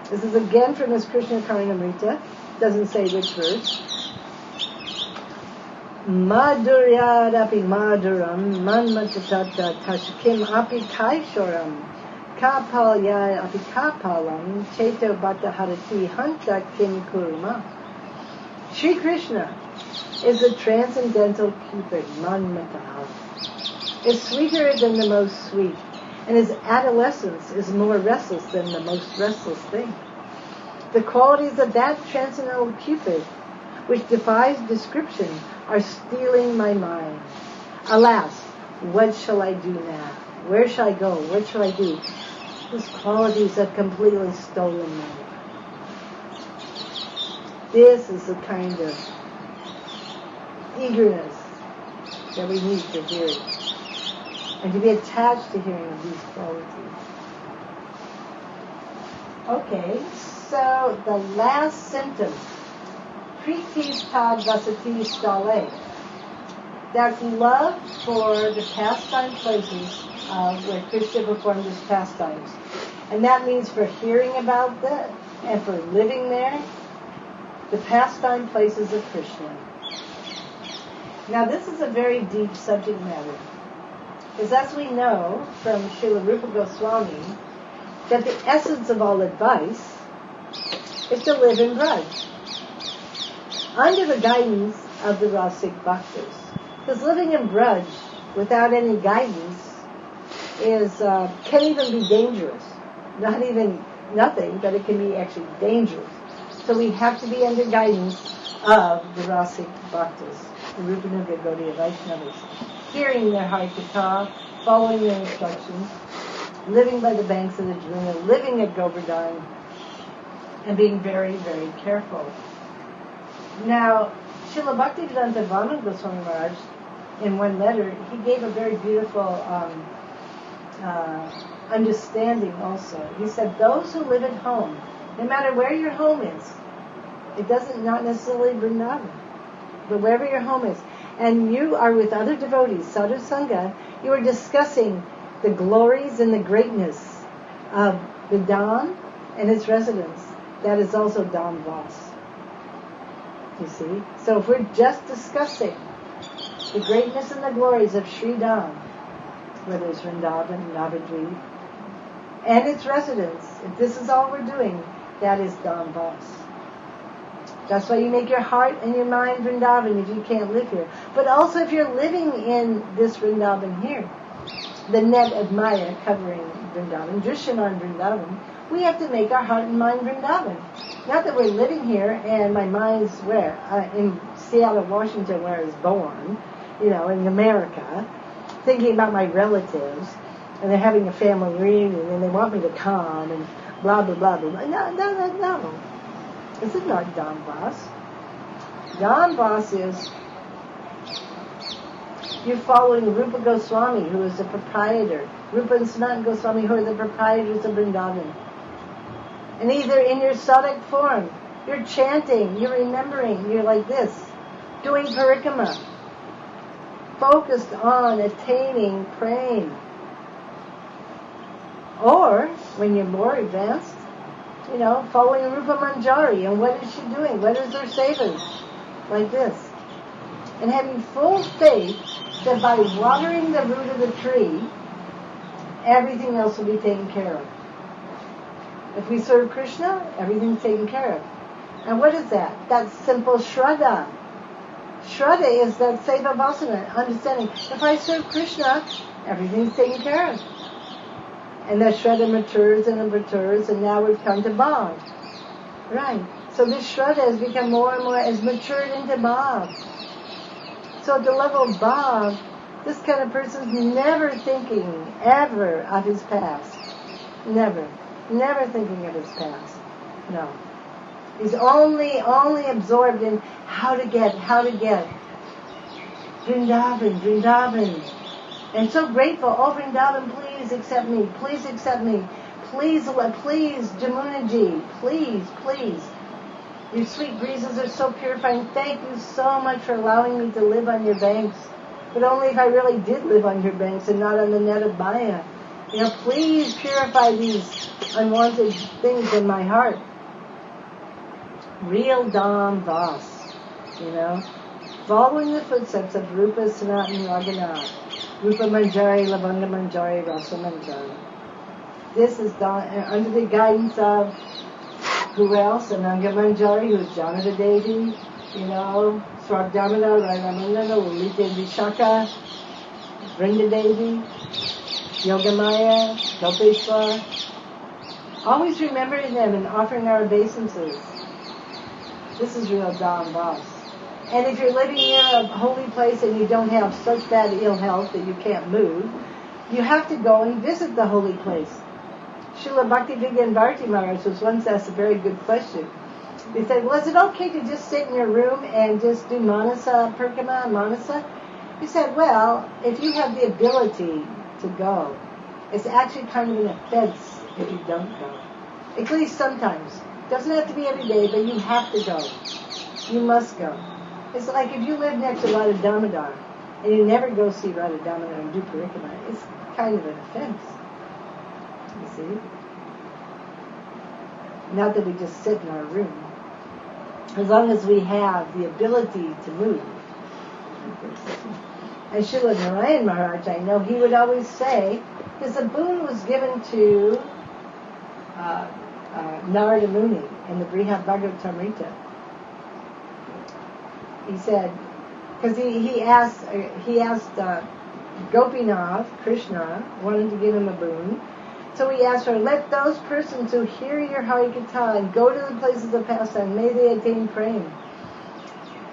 This is again from his Krishna Karnamrita. Doesn't say which verse. Madhuryadapi madhuram manmatata tashkim api kaishoram kapalyaya api kapalam cheto bhatta harati hanta kim kurma. Sri Krishna is the transcendental Cupid, manmataha. Is sweeter than the most sweet, and his adolescence is more restless than the most restless thing. The qualities of that transcendental Cupid, which defies description, are stealing my mind. Alas, what shall I do now? Where shall I go? What shall I do? These qualities have completely stolen my life. This is the kind of eagerness that we need to hear, and to be attached to hearing these qualities. Okay, so the last symptom, Priti Tad Vasati Stale. That's love for the pastime places where Krishna performed his pastimes. And that means for hearing about that and for living there, the pastime places of Krishna. Now this is a very deep subject matter. Because as we know from Srila Rupa Goswami, that the essence of all advice is to live in Braj. under the guidance of the Rasik Bhaktas. Because living in Braj without any guidance can even be dangerous. Not even nothing, but it can be actually dangerous. So we have to be under guidance of the Rasik Bhaktas, the Rupanuga Gaudiya Vaishnavas, hearing their heart katha, following their instructions, living by the banks of the Jamuna, living at Govardhan, and being very, very careful. Now, Srila Bhaktivedanta Vaman Goswami Maharaj, in one letter, he gave a very beautiful understanding also. He said, those who live at home, no matter where your home is, it doesn't not necessarily Vrindavan, but wherever your home is, and you are with other devotees, sadhu sangha, you are discussing the glories and the greatness of the Dham and its residents. That is also Dham Vas. You see? So if we're just discussing the greatness and the glories of Sri Dham, whether it's Vrindavan, Navadvip, and its residents, if this is all we're doing, that is Dham Vas. That's why you make your heart and your mind Vrindavan if you can't live here. But also if you're living in this Vrindavan here, the net of Maya covering Vrindavan, Drishyaman Vrindavan, we have to make our heart and mind Vrindavan. Not that we're living here and my mind's where? In Seattle, Washington, where I was born, in America, thinking about my relatives, and they're having a family reunion, and they want me to come, and blah, blah, blah, blah. No. This is not Dham Vas. Dham Vas is you're following Rupa Goswami, who is the proprietor. Rupa and Sanatana Goswami, who are the proprietors of Vrindavan. And either in your sadhak form, you're chanting, you're remembering, you're like this, doing parikrama, focused on attaining, praying. Or, when you're more advanced, following Rupa Manjari, and what is she doing? What is her sevas? Like this. And having full faith that by watering the root of the tree, everything else will be taken care of. If we serve Krishna, everything's taken care of. And what is that? That's simple Shraddha. Shraddha is that seva vasana, understanding. If I serve Krishna, everything's taken care of. And that Shraddha matures and matures, and now we've come to Bhav. Right. So this Shraddha has become more and more, has matured into Bhav. So at the level of Bhav, this kind of person's never thinking ever of his past. Never. Never thinking of his past. No. He's only absorbed in how to get. Vrindavan. And so grateful. Oh, Vrindavan, please accept me. Please accept me. Please, Jamunaji. Please. Your sweet breezes are so purifying. Thank you so much for allowing me to live on your banks. But only if I really did live on your banks and not on the net of Maya. Please purify these unwanted things in my heart. Real Dham Vas. Following the footsteps of Rupa, Sanatana, Raghunath. Rupa Manjari, Lavanga Manjari, Rasa Manjari. This is done under the guidance of who else? Ananga Manjari, who is Janata Devi, Swargamana, Rainamandana, Lalita Vishaka, Vrinda Devi, Yogamaya, Gopeshwar. Always remembering them and offering our obeisances. This is real Dham Vas. And if you're living near a holy place and you don't have such bad ill health that you can't move, you have to go and visit the holy place. Srila Bhaktivedanta Bharati Maharaj was once asked a very good question. He said, well, is it okay to just sit in your room and just do Manasa, Parikrama, Manasa? He said, well, if you have the ability to go, it's actually kind of an offense if you don't go. At least sometimes. It doesn't have to be every day, but you have to go. You must go. It's like if you live next to Radha Damodar and you never go see Radha Damodar and do Parikrama, it's kind of an offense. You see? Not that we just sit in our room. As long as we have the ability to move. And Srila Narayan Maharaj, I know he would always say, because the boon was given to Narada Muni in the Brihad Bhagavatamrita. he said, because he asked Gopinath, Krishna, wanted to give him a boon. So he asked her, let those persons who hear your Harikatha and go to the places of pastime, may they attain prema.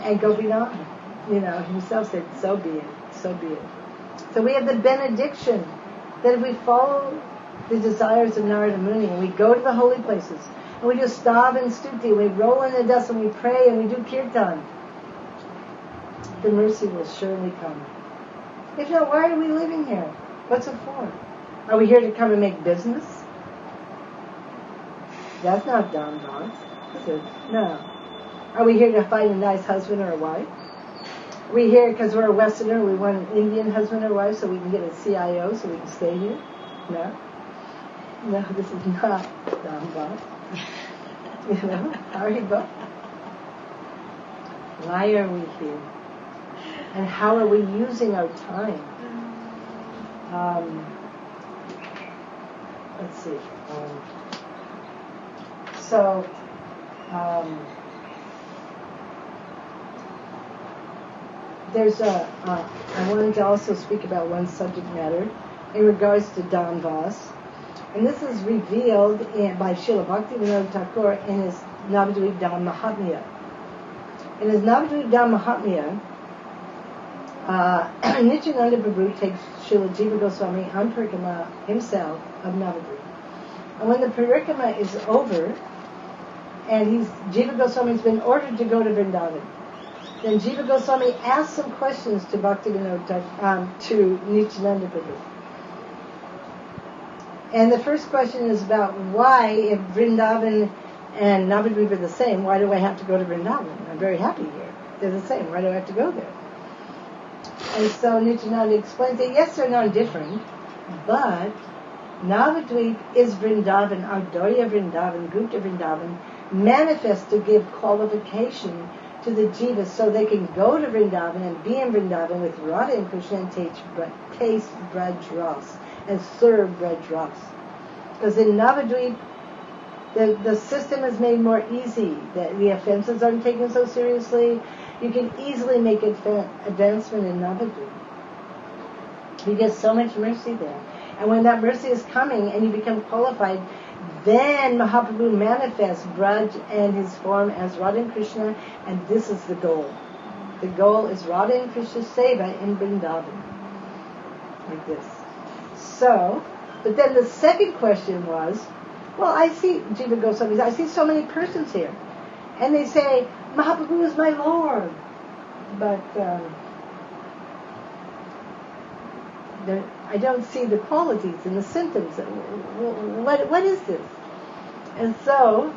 And Gopinath, himself said, so be it, so be it. So we have the benediction that if we follow the desires of Narada Muni and we go to the holy places and we do stav and stuti, we roll in the dust and we pray and we do kirtan, the mercy will surely come. If not, why are we living here? What's it for? Are we here to come and make business? That's not Dhammas, is it? No. Are we here to find a nice husband or a wife? Are we here because we're a Westerner, we want an Indian husband or wife so we can get a CIO so we can stay here? No. No, this is not Dhammas. Haribo. Why are we here? And how are we using our time? Let's see. There's I wanted to also speak about one subject matter in regards to Dhammas. And this is revealed by Srila Bhaktivinoda Thakur in his Navadvip Dham Mahatmya. In his Navadvip Dham Mahatmya, Nityananda Prabhu takes Srila Jiva Goswami on Parikrama himself of Navadvip. And when the Parikrama is over, and Jiva Goswami's been ordered to go to Vrindavan, then Jiva Goswami asks some questions to to Nityananda Prabhu. And the first question is about why, if Vrindavan and Navadvip are the same, why do I have to go to Vrindavan? I'm very happy here. They're the same. Why do I have to go there? And so Nityananda explains that yes, they're not different, but Navadvip is Vrindavan, Ardorya Vrindavan, Gupta Vrindavan, manifest to give qualification to the jivas so they can go to Vrindavan and be in Vrindavan with Radha and Krishna and taste Braj Ras and serve Braj Ras. Because in Navadvip, the system is made more easy. The offenses aren't taken so seriously. You can easily make advancement in Navadvip. You get so much mercy there. And when that mercy is coming and you become qualified, then Mahaprabhu manifests Braj and his form as Radha and Krishna, and this is the goal. The goal is Radha and Krishna Seva in Vrindavan. Like this. So, but then the second question was, well, I see Jiva Goswami, I see so many persons here. And they say, Mahaprabhu is my Lord. But I don't see the qualities and the symptoms. What is this? And so,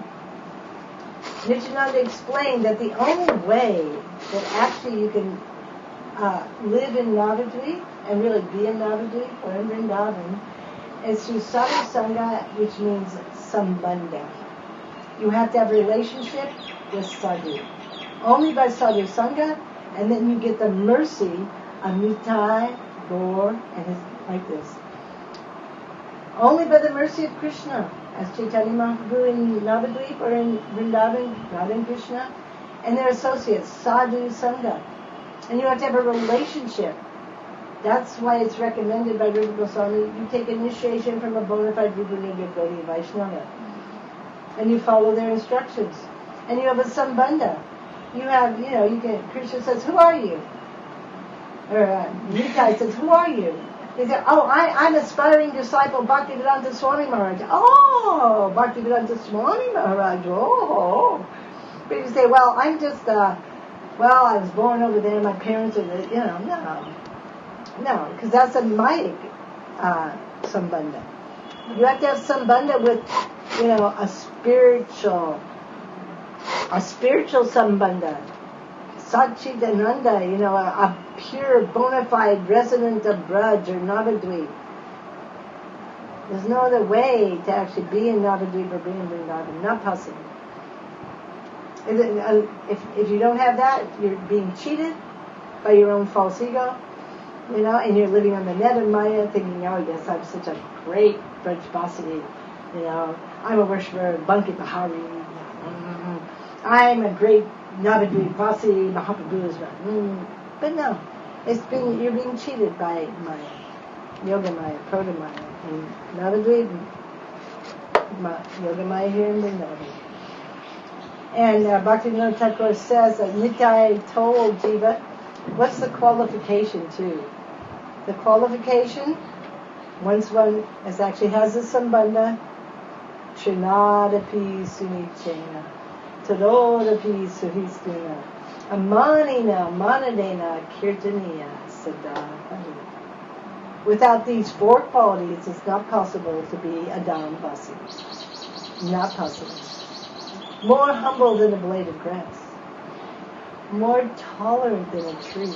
Nityananda explained that the only way that actually you can live in Navadvip and really be in Navadvip or in Vrindavan is through sadhu sangha, which means sambandha. You have to have a relationship with sadhu. Only by sadhu sangha, and then you get the mercy of Nitai, Gaur, and his, like this. Only by the mercy of Krishna, as Chaitanya Mahaprabhu in Navadvip or in Vrindavan, Radha and Krishna, and their associates, sadhu sangha. And you have to have a relationship. That's why it's recommended by Rupa Goswami. You take initiation from a bona fide Rupa-Nuga Gaudiya Vaishnava. And you follow their instructions. And you have a sambandha. You have, Krishna says, who are you? Or Nitai says, who are you? They say, I'm aspiring disciple Bhaktivedanta Swami Maharaj. Oh, Bhaktivedanta Swami Maharaj. Oh. But you say, well, I'm just, I was born over there, my parents are, no, because that's a Mayic sambandha. You have to have sambandha with, a spiritual sambandha. Satchidananda, a pure, bona fide resident of Braj or Navadvip. There's no other way to actually be in Navadvip or be in Vrindavan. Not possible. If you don't have that, you're being cheated by your own false ego, and you're living on the net of Maya thinking, oh yes, I'm such a great Brajbasini, I'm a worshiper of Banki Bahari, I'm a great Navadvipasi Mahaprabhu is right. But no, you're being cheated by Maya, Yoga Maya, Proto Maya, and Navadvip, Yoga Maya here in Vrindavan. And Bhaktivinoda Thakur says that Nitai told Jiva, what's the qualification too? The qualification, once one actually has the sambandha, Trinadapi Sunichena, Tadodapi Suhistuna, Amanina, Manadena, Kirtaniya, Sada. Without these four qualities, it's not possible to be a Dhamvasi. Not possible. More humble than a blade of grass. More tolerant than a tree.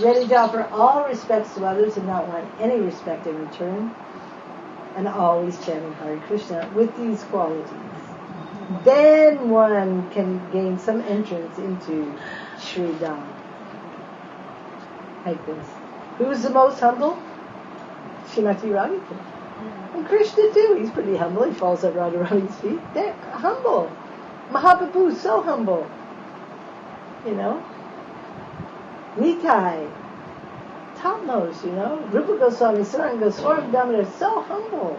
Ready to offer all respects to others and not want any respect in return. And always chanting Hare Krishna with these qualities. Then one can gain some entrance into Sri Dham. Like this. Who's the most humble? Srimati Radhika. And Krishna too, he's pretty humble. He falls at Radharani's feet. They're humble. Mahaprabhu, so humble. You know? Nitai, topmost, you know? Rupa Goswami, Saranga Goswami, Damodar, so humble.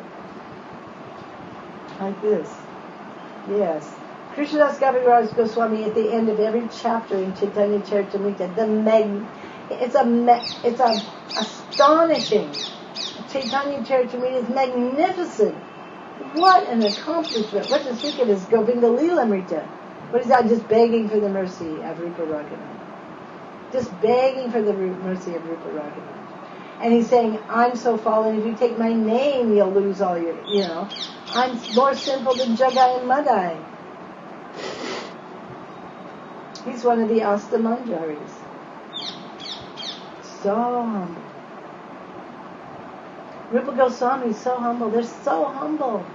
Like this. Yes. Krishnadas Kaviraj Goswami at the end of every chapter in Chaitanya Charitamrita, it's astonishing. Chaitanya Charitamrita is magnificent. What an accomplishment. What to speak of is Govinda Leelamrita. What is that? Just begging for the mercy of Rupa Raghunath. Just begging for the mercy of Rupa Raghunath. And he's saying, I'm so fallen, if you take my name, you'll lose all your, I'm more sinful than Jagai and Madai. He's one of the Astamanjaris. So humble. Rupa Goswami is so humble. They're so humble.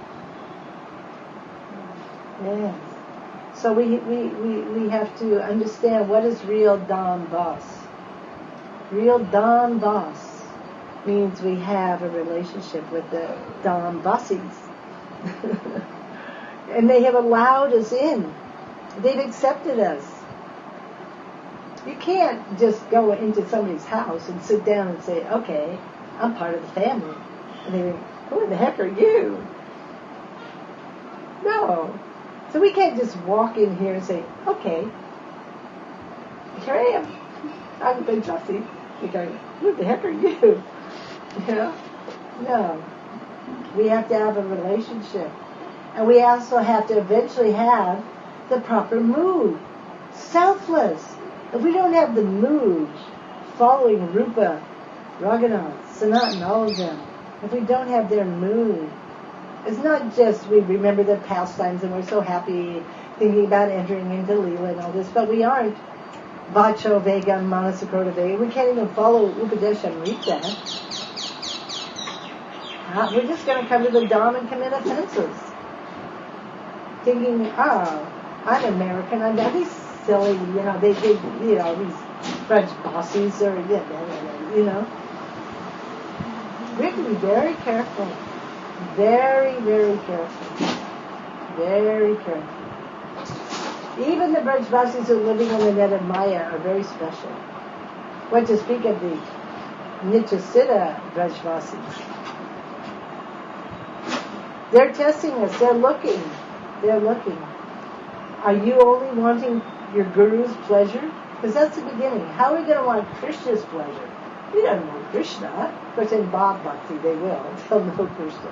Yes. So we have to understand what is real Dham Vas. Real Dham Vas means we have a relationship with the Dham Vasis. And they have allowed us in. They've accepted us. You can't just go into somebody's house and sit down and say, okay, I'm part of the family. And they think, who the heck are you? No. So we can't just walk in here and say, okay, here I am. I'm the Jossie. You're going, who the heck are you? No. We have to have a relationship. And we also have to eventually have the proper mood. Selfless. If we don't have the mood following Rupa, Raghunath, Sanatan, all of them, if we don't have their mood, it's not just we remember their pastimes and we're so happy thinking about entering into Leela and all this, but we aren't Vacho Vega and Manasakrota Vega. We can't even follow Upadeshamrita. We're just going to come to the Dham and commit offenses. Thinking, I'm American, I'm these silly, they these French bosses or, We have to be very careful. Very, very careful. Very careful. Even the Brajvasis who are living in the net of Maya are very special. What to speak of the Nityasiddha Brajvasis. They're testing us. They're looking. Are you only wanting your Guru's pleasure? Because that's the beginning. How are we going to want Krishna's pleasure? We don't know Krishna. Of course, in Bhav Bhakti they will. They'll know Krishna.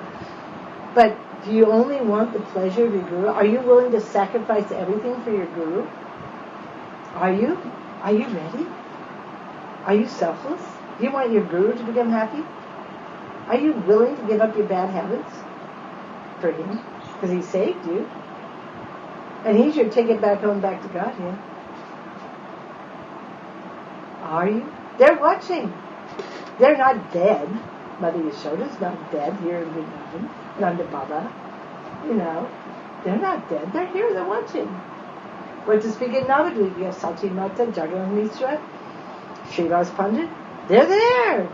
But do you only want the pleasure of your Guru? Are you willing to sacrifice everything for your Guru? Are you? Are you ready? Are you selfless? Do you want your Guru to become happy? Are you willing to give up your bad habits for him? Because he saved you. And he's your ticket back home, back to God, yeah. Are you? They're watching. They're not dead. Mother Yashoda's not dead here in Vrindavan. Nanda Baba. They're not dead. They're here. They're watching. What to speak in Navadvip? You have Sachi Mata, Jagannath Mishra, Srivas Pandit. They're there.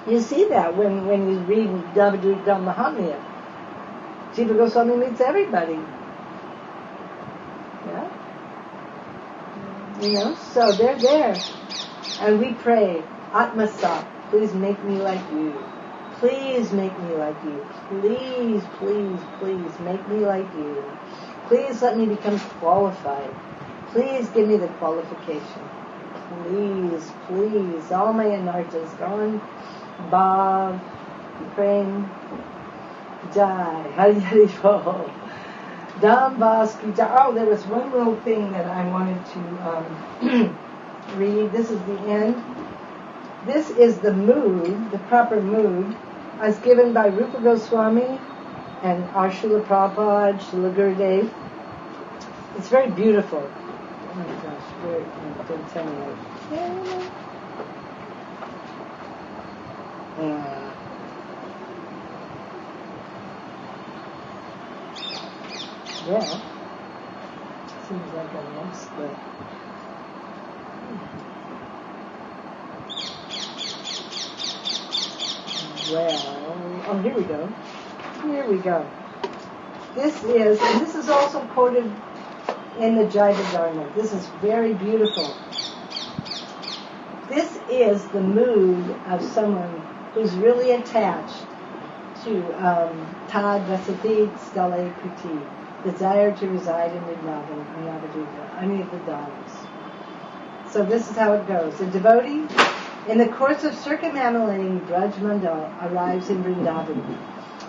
You see that when you read Navadvip Dham Mahatmya. Jiva Goswami meets everybody. Yeah? So they're there. And we pray, Atmasat, please make me like you. Please make me like you. Please, please, please make me like you. Please let me become qualified. Please give me the qualification. Please, please. All my anartas going, Bob, praying, Jai, Hari Hari Bo. Dam Baski. Oh, there was one little thing that I wanted to read. This is the end. This is the mood, the proper mood, as given by Rupa Goswami and our Srila Prabhupada, Srila Gurudev. It's very beautiful. Oh my gosh, don't tell me that. Yeah. Seems like I lost the... Well, here we go. Here we go. This is also quoted in the Jaiva Dharma. This is very beautiful. This is the mood of someone who's really attached to Tad Vasati Stale Kuti, desire to reside in Vrindavana, Navadvipa, any of the dhams. So this is how it goes. The devotee, in the course of circumambulating Braj Mandal, arrives in Vrindavan,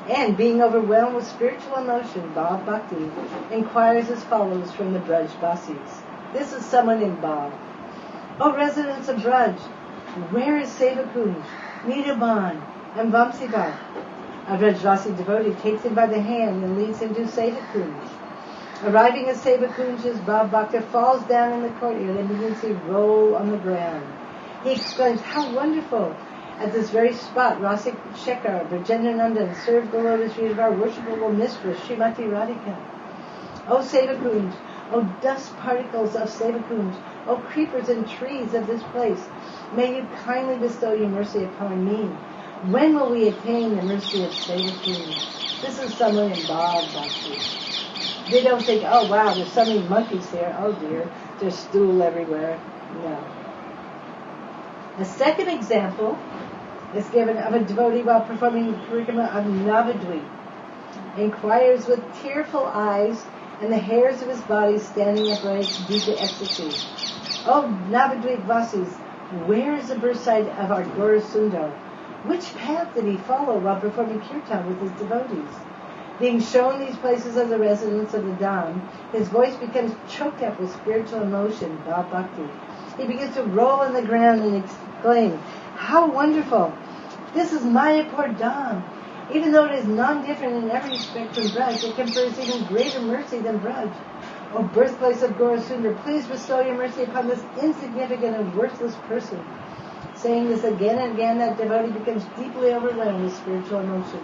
and being overwhelmed with spiritual emotion, Bhav Bhakti inquires as follows from the Braj Vasis. This is someone in Bhav. O residents of Braj, where is Sevakunj, Nidhaban, and Vamsiva? A Brajvasi devotee takes him by the hand and leads him to Sevakunj. Arriving at Sevakunj's, Bhav Bhakta falls down in the courtyard and begins to roll on the ground. He exclaims, how wonderful! At this very spot, Rasik Shekhar, Brajendranandan, served the lotus feet of our worshipable mistress, Srimati Radhika. O Sevakunj, O dust particles of Sevakunj, O creepers and trees of this place, may you kindly bestow your mercy upon me. When will we attain the mercy of Sevakunj? This is someone in Bhav Bhakti. They don't think, oh wow, there's so many monkeys here, oh dear, there's stool everywhere. No. The second example is given of a devotee while performing the parikrama of Navadvip. Inquires with tearful eyes and the hairs of his body standing upright due to ecstasy. Oh Navadvip Vasis, where is the birthsite of our Gaura Sundar? Which path did he follow while performing kirtan with his devotees? Being shown these places of the residents of the Dham, his voice becomes choked up with spiritual emotion, Bhav Bhakti. He begins to roll on the ground and exclaim, how wonderful! This is Mayapur Dham. Even though it is non-different in every respect from Braj, it confers even greater mercy than Braj. O birthplace of Gaurasundar, please bestow your mercy upon this insignificant and worthless person. Saying this again and again, that devotee becomes deeply overwhelmed with spiritual emotion.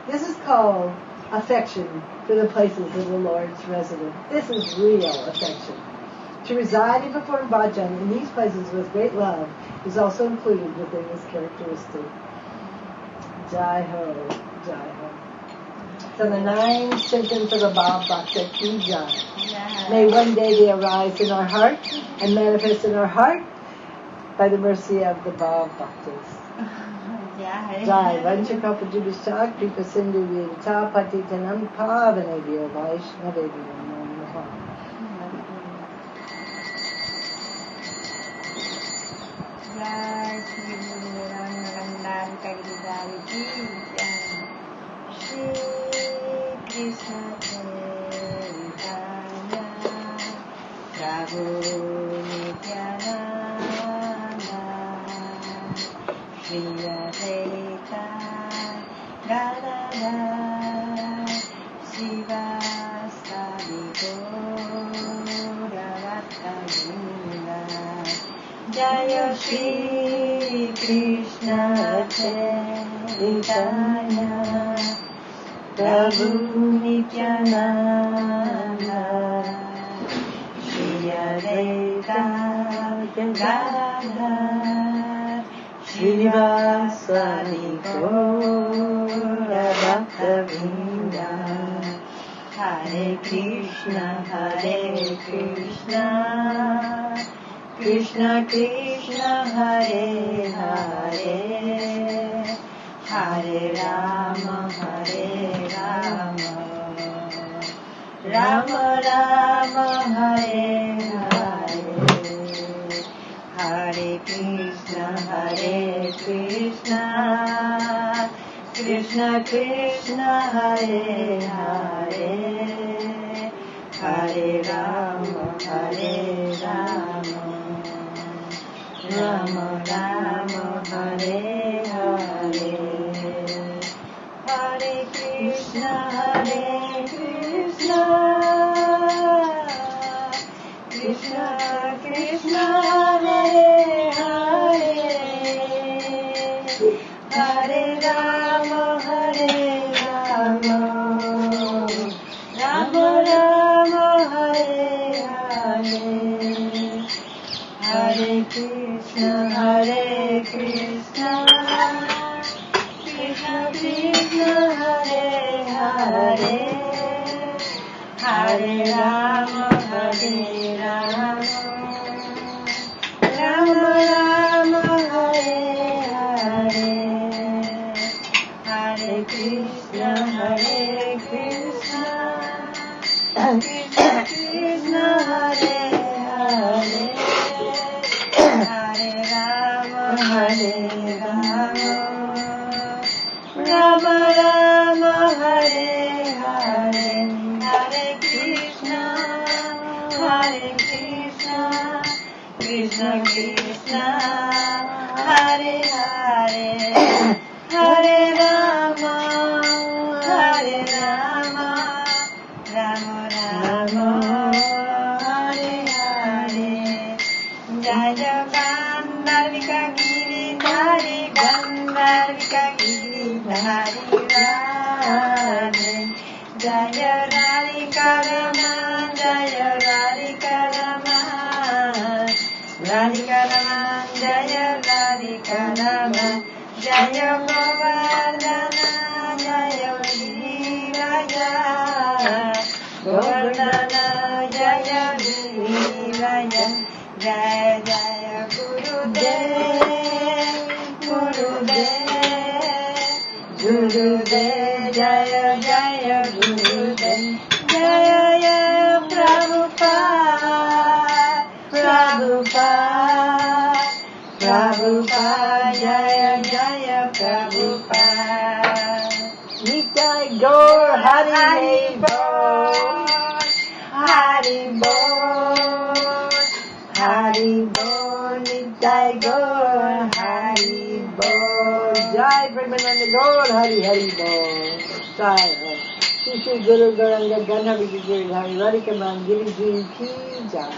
This is called affection for the places of the Lord's residence. This is real affection. To reside and perform bhajan in these places with great love is also included within this characteristic. Jai Ho, Jai Ho. So the 9 symptoms of a Bhav Bhakta ki Jai. May one day they arise in our heart and manifest in our heart by the mercy of the Bhav Bhaktas. Jai Vanchakapajubhishak Kripa Sindhu Vinta Patitanam Pavanebhyo Vaishnavebhyo Namaha. Jai Shri Guru Rangandan Kagidari Ji Jai Shri Krishna Chaitanya Prabhu Nityananda Shri Advaita Gadadhar Shiva Sadi Gaura Jaya Shri Krishna Chaitanya Prabhu Nityananda Shri Advaita Gadadhar Srivasadi Gaura Bhakta-vrinda. Hare Krishna, Hare Krishna, Krishna Krishna Hare Hare Hare Rama Hare Rama Rama Rama Hare Hare Hare Krishna Krishna Krishna Hare Hare Hare Rama Hare Rama Rama Rama Hare Hare Hare Krishna Krishna Krishna Hare Hare Hare Rama Hare Rama Rama Rama Hare Hare Hare Krishna Krishna Krishna Hare Hare Hare Rama Hare Rama Rama Rama Hare Hare Hare Krishna Krishna Krishna Hare Hare Hare Rama Hare Rama Rama Rama Hare Hare Hare Krishna Krishna Krishna Hare Hare Hare Rama Rama Rama Hare Hare Jaya Gandharvika Giridhari Gandharvika Giridhari Radhe Jaya Radhika Rama Jaya Radhika Rama Radhika Rama Jaya Radhika Rama Jaya Govardhana Jaya Viraya Govardhana Jaya Viraya Jaya Jaya Gurudev Gurudev Jaya Jaya Gurudev Jaya Jaya Prabhupada Jaya Jaya Prabhupada Nitai Gaur Hari Bol Hari Bol Nitai Gaur Hari Bol Jai Vrindavana Gaur Hari Bol Jai Shri Guru Gauranga Gandharvika Giridhari Radhika Man Giriji Ki Jai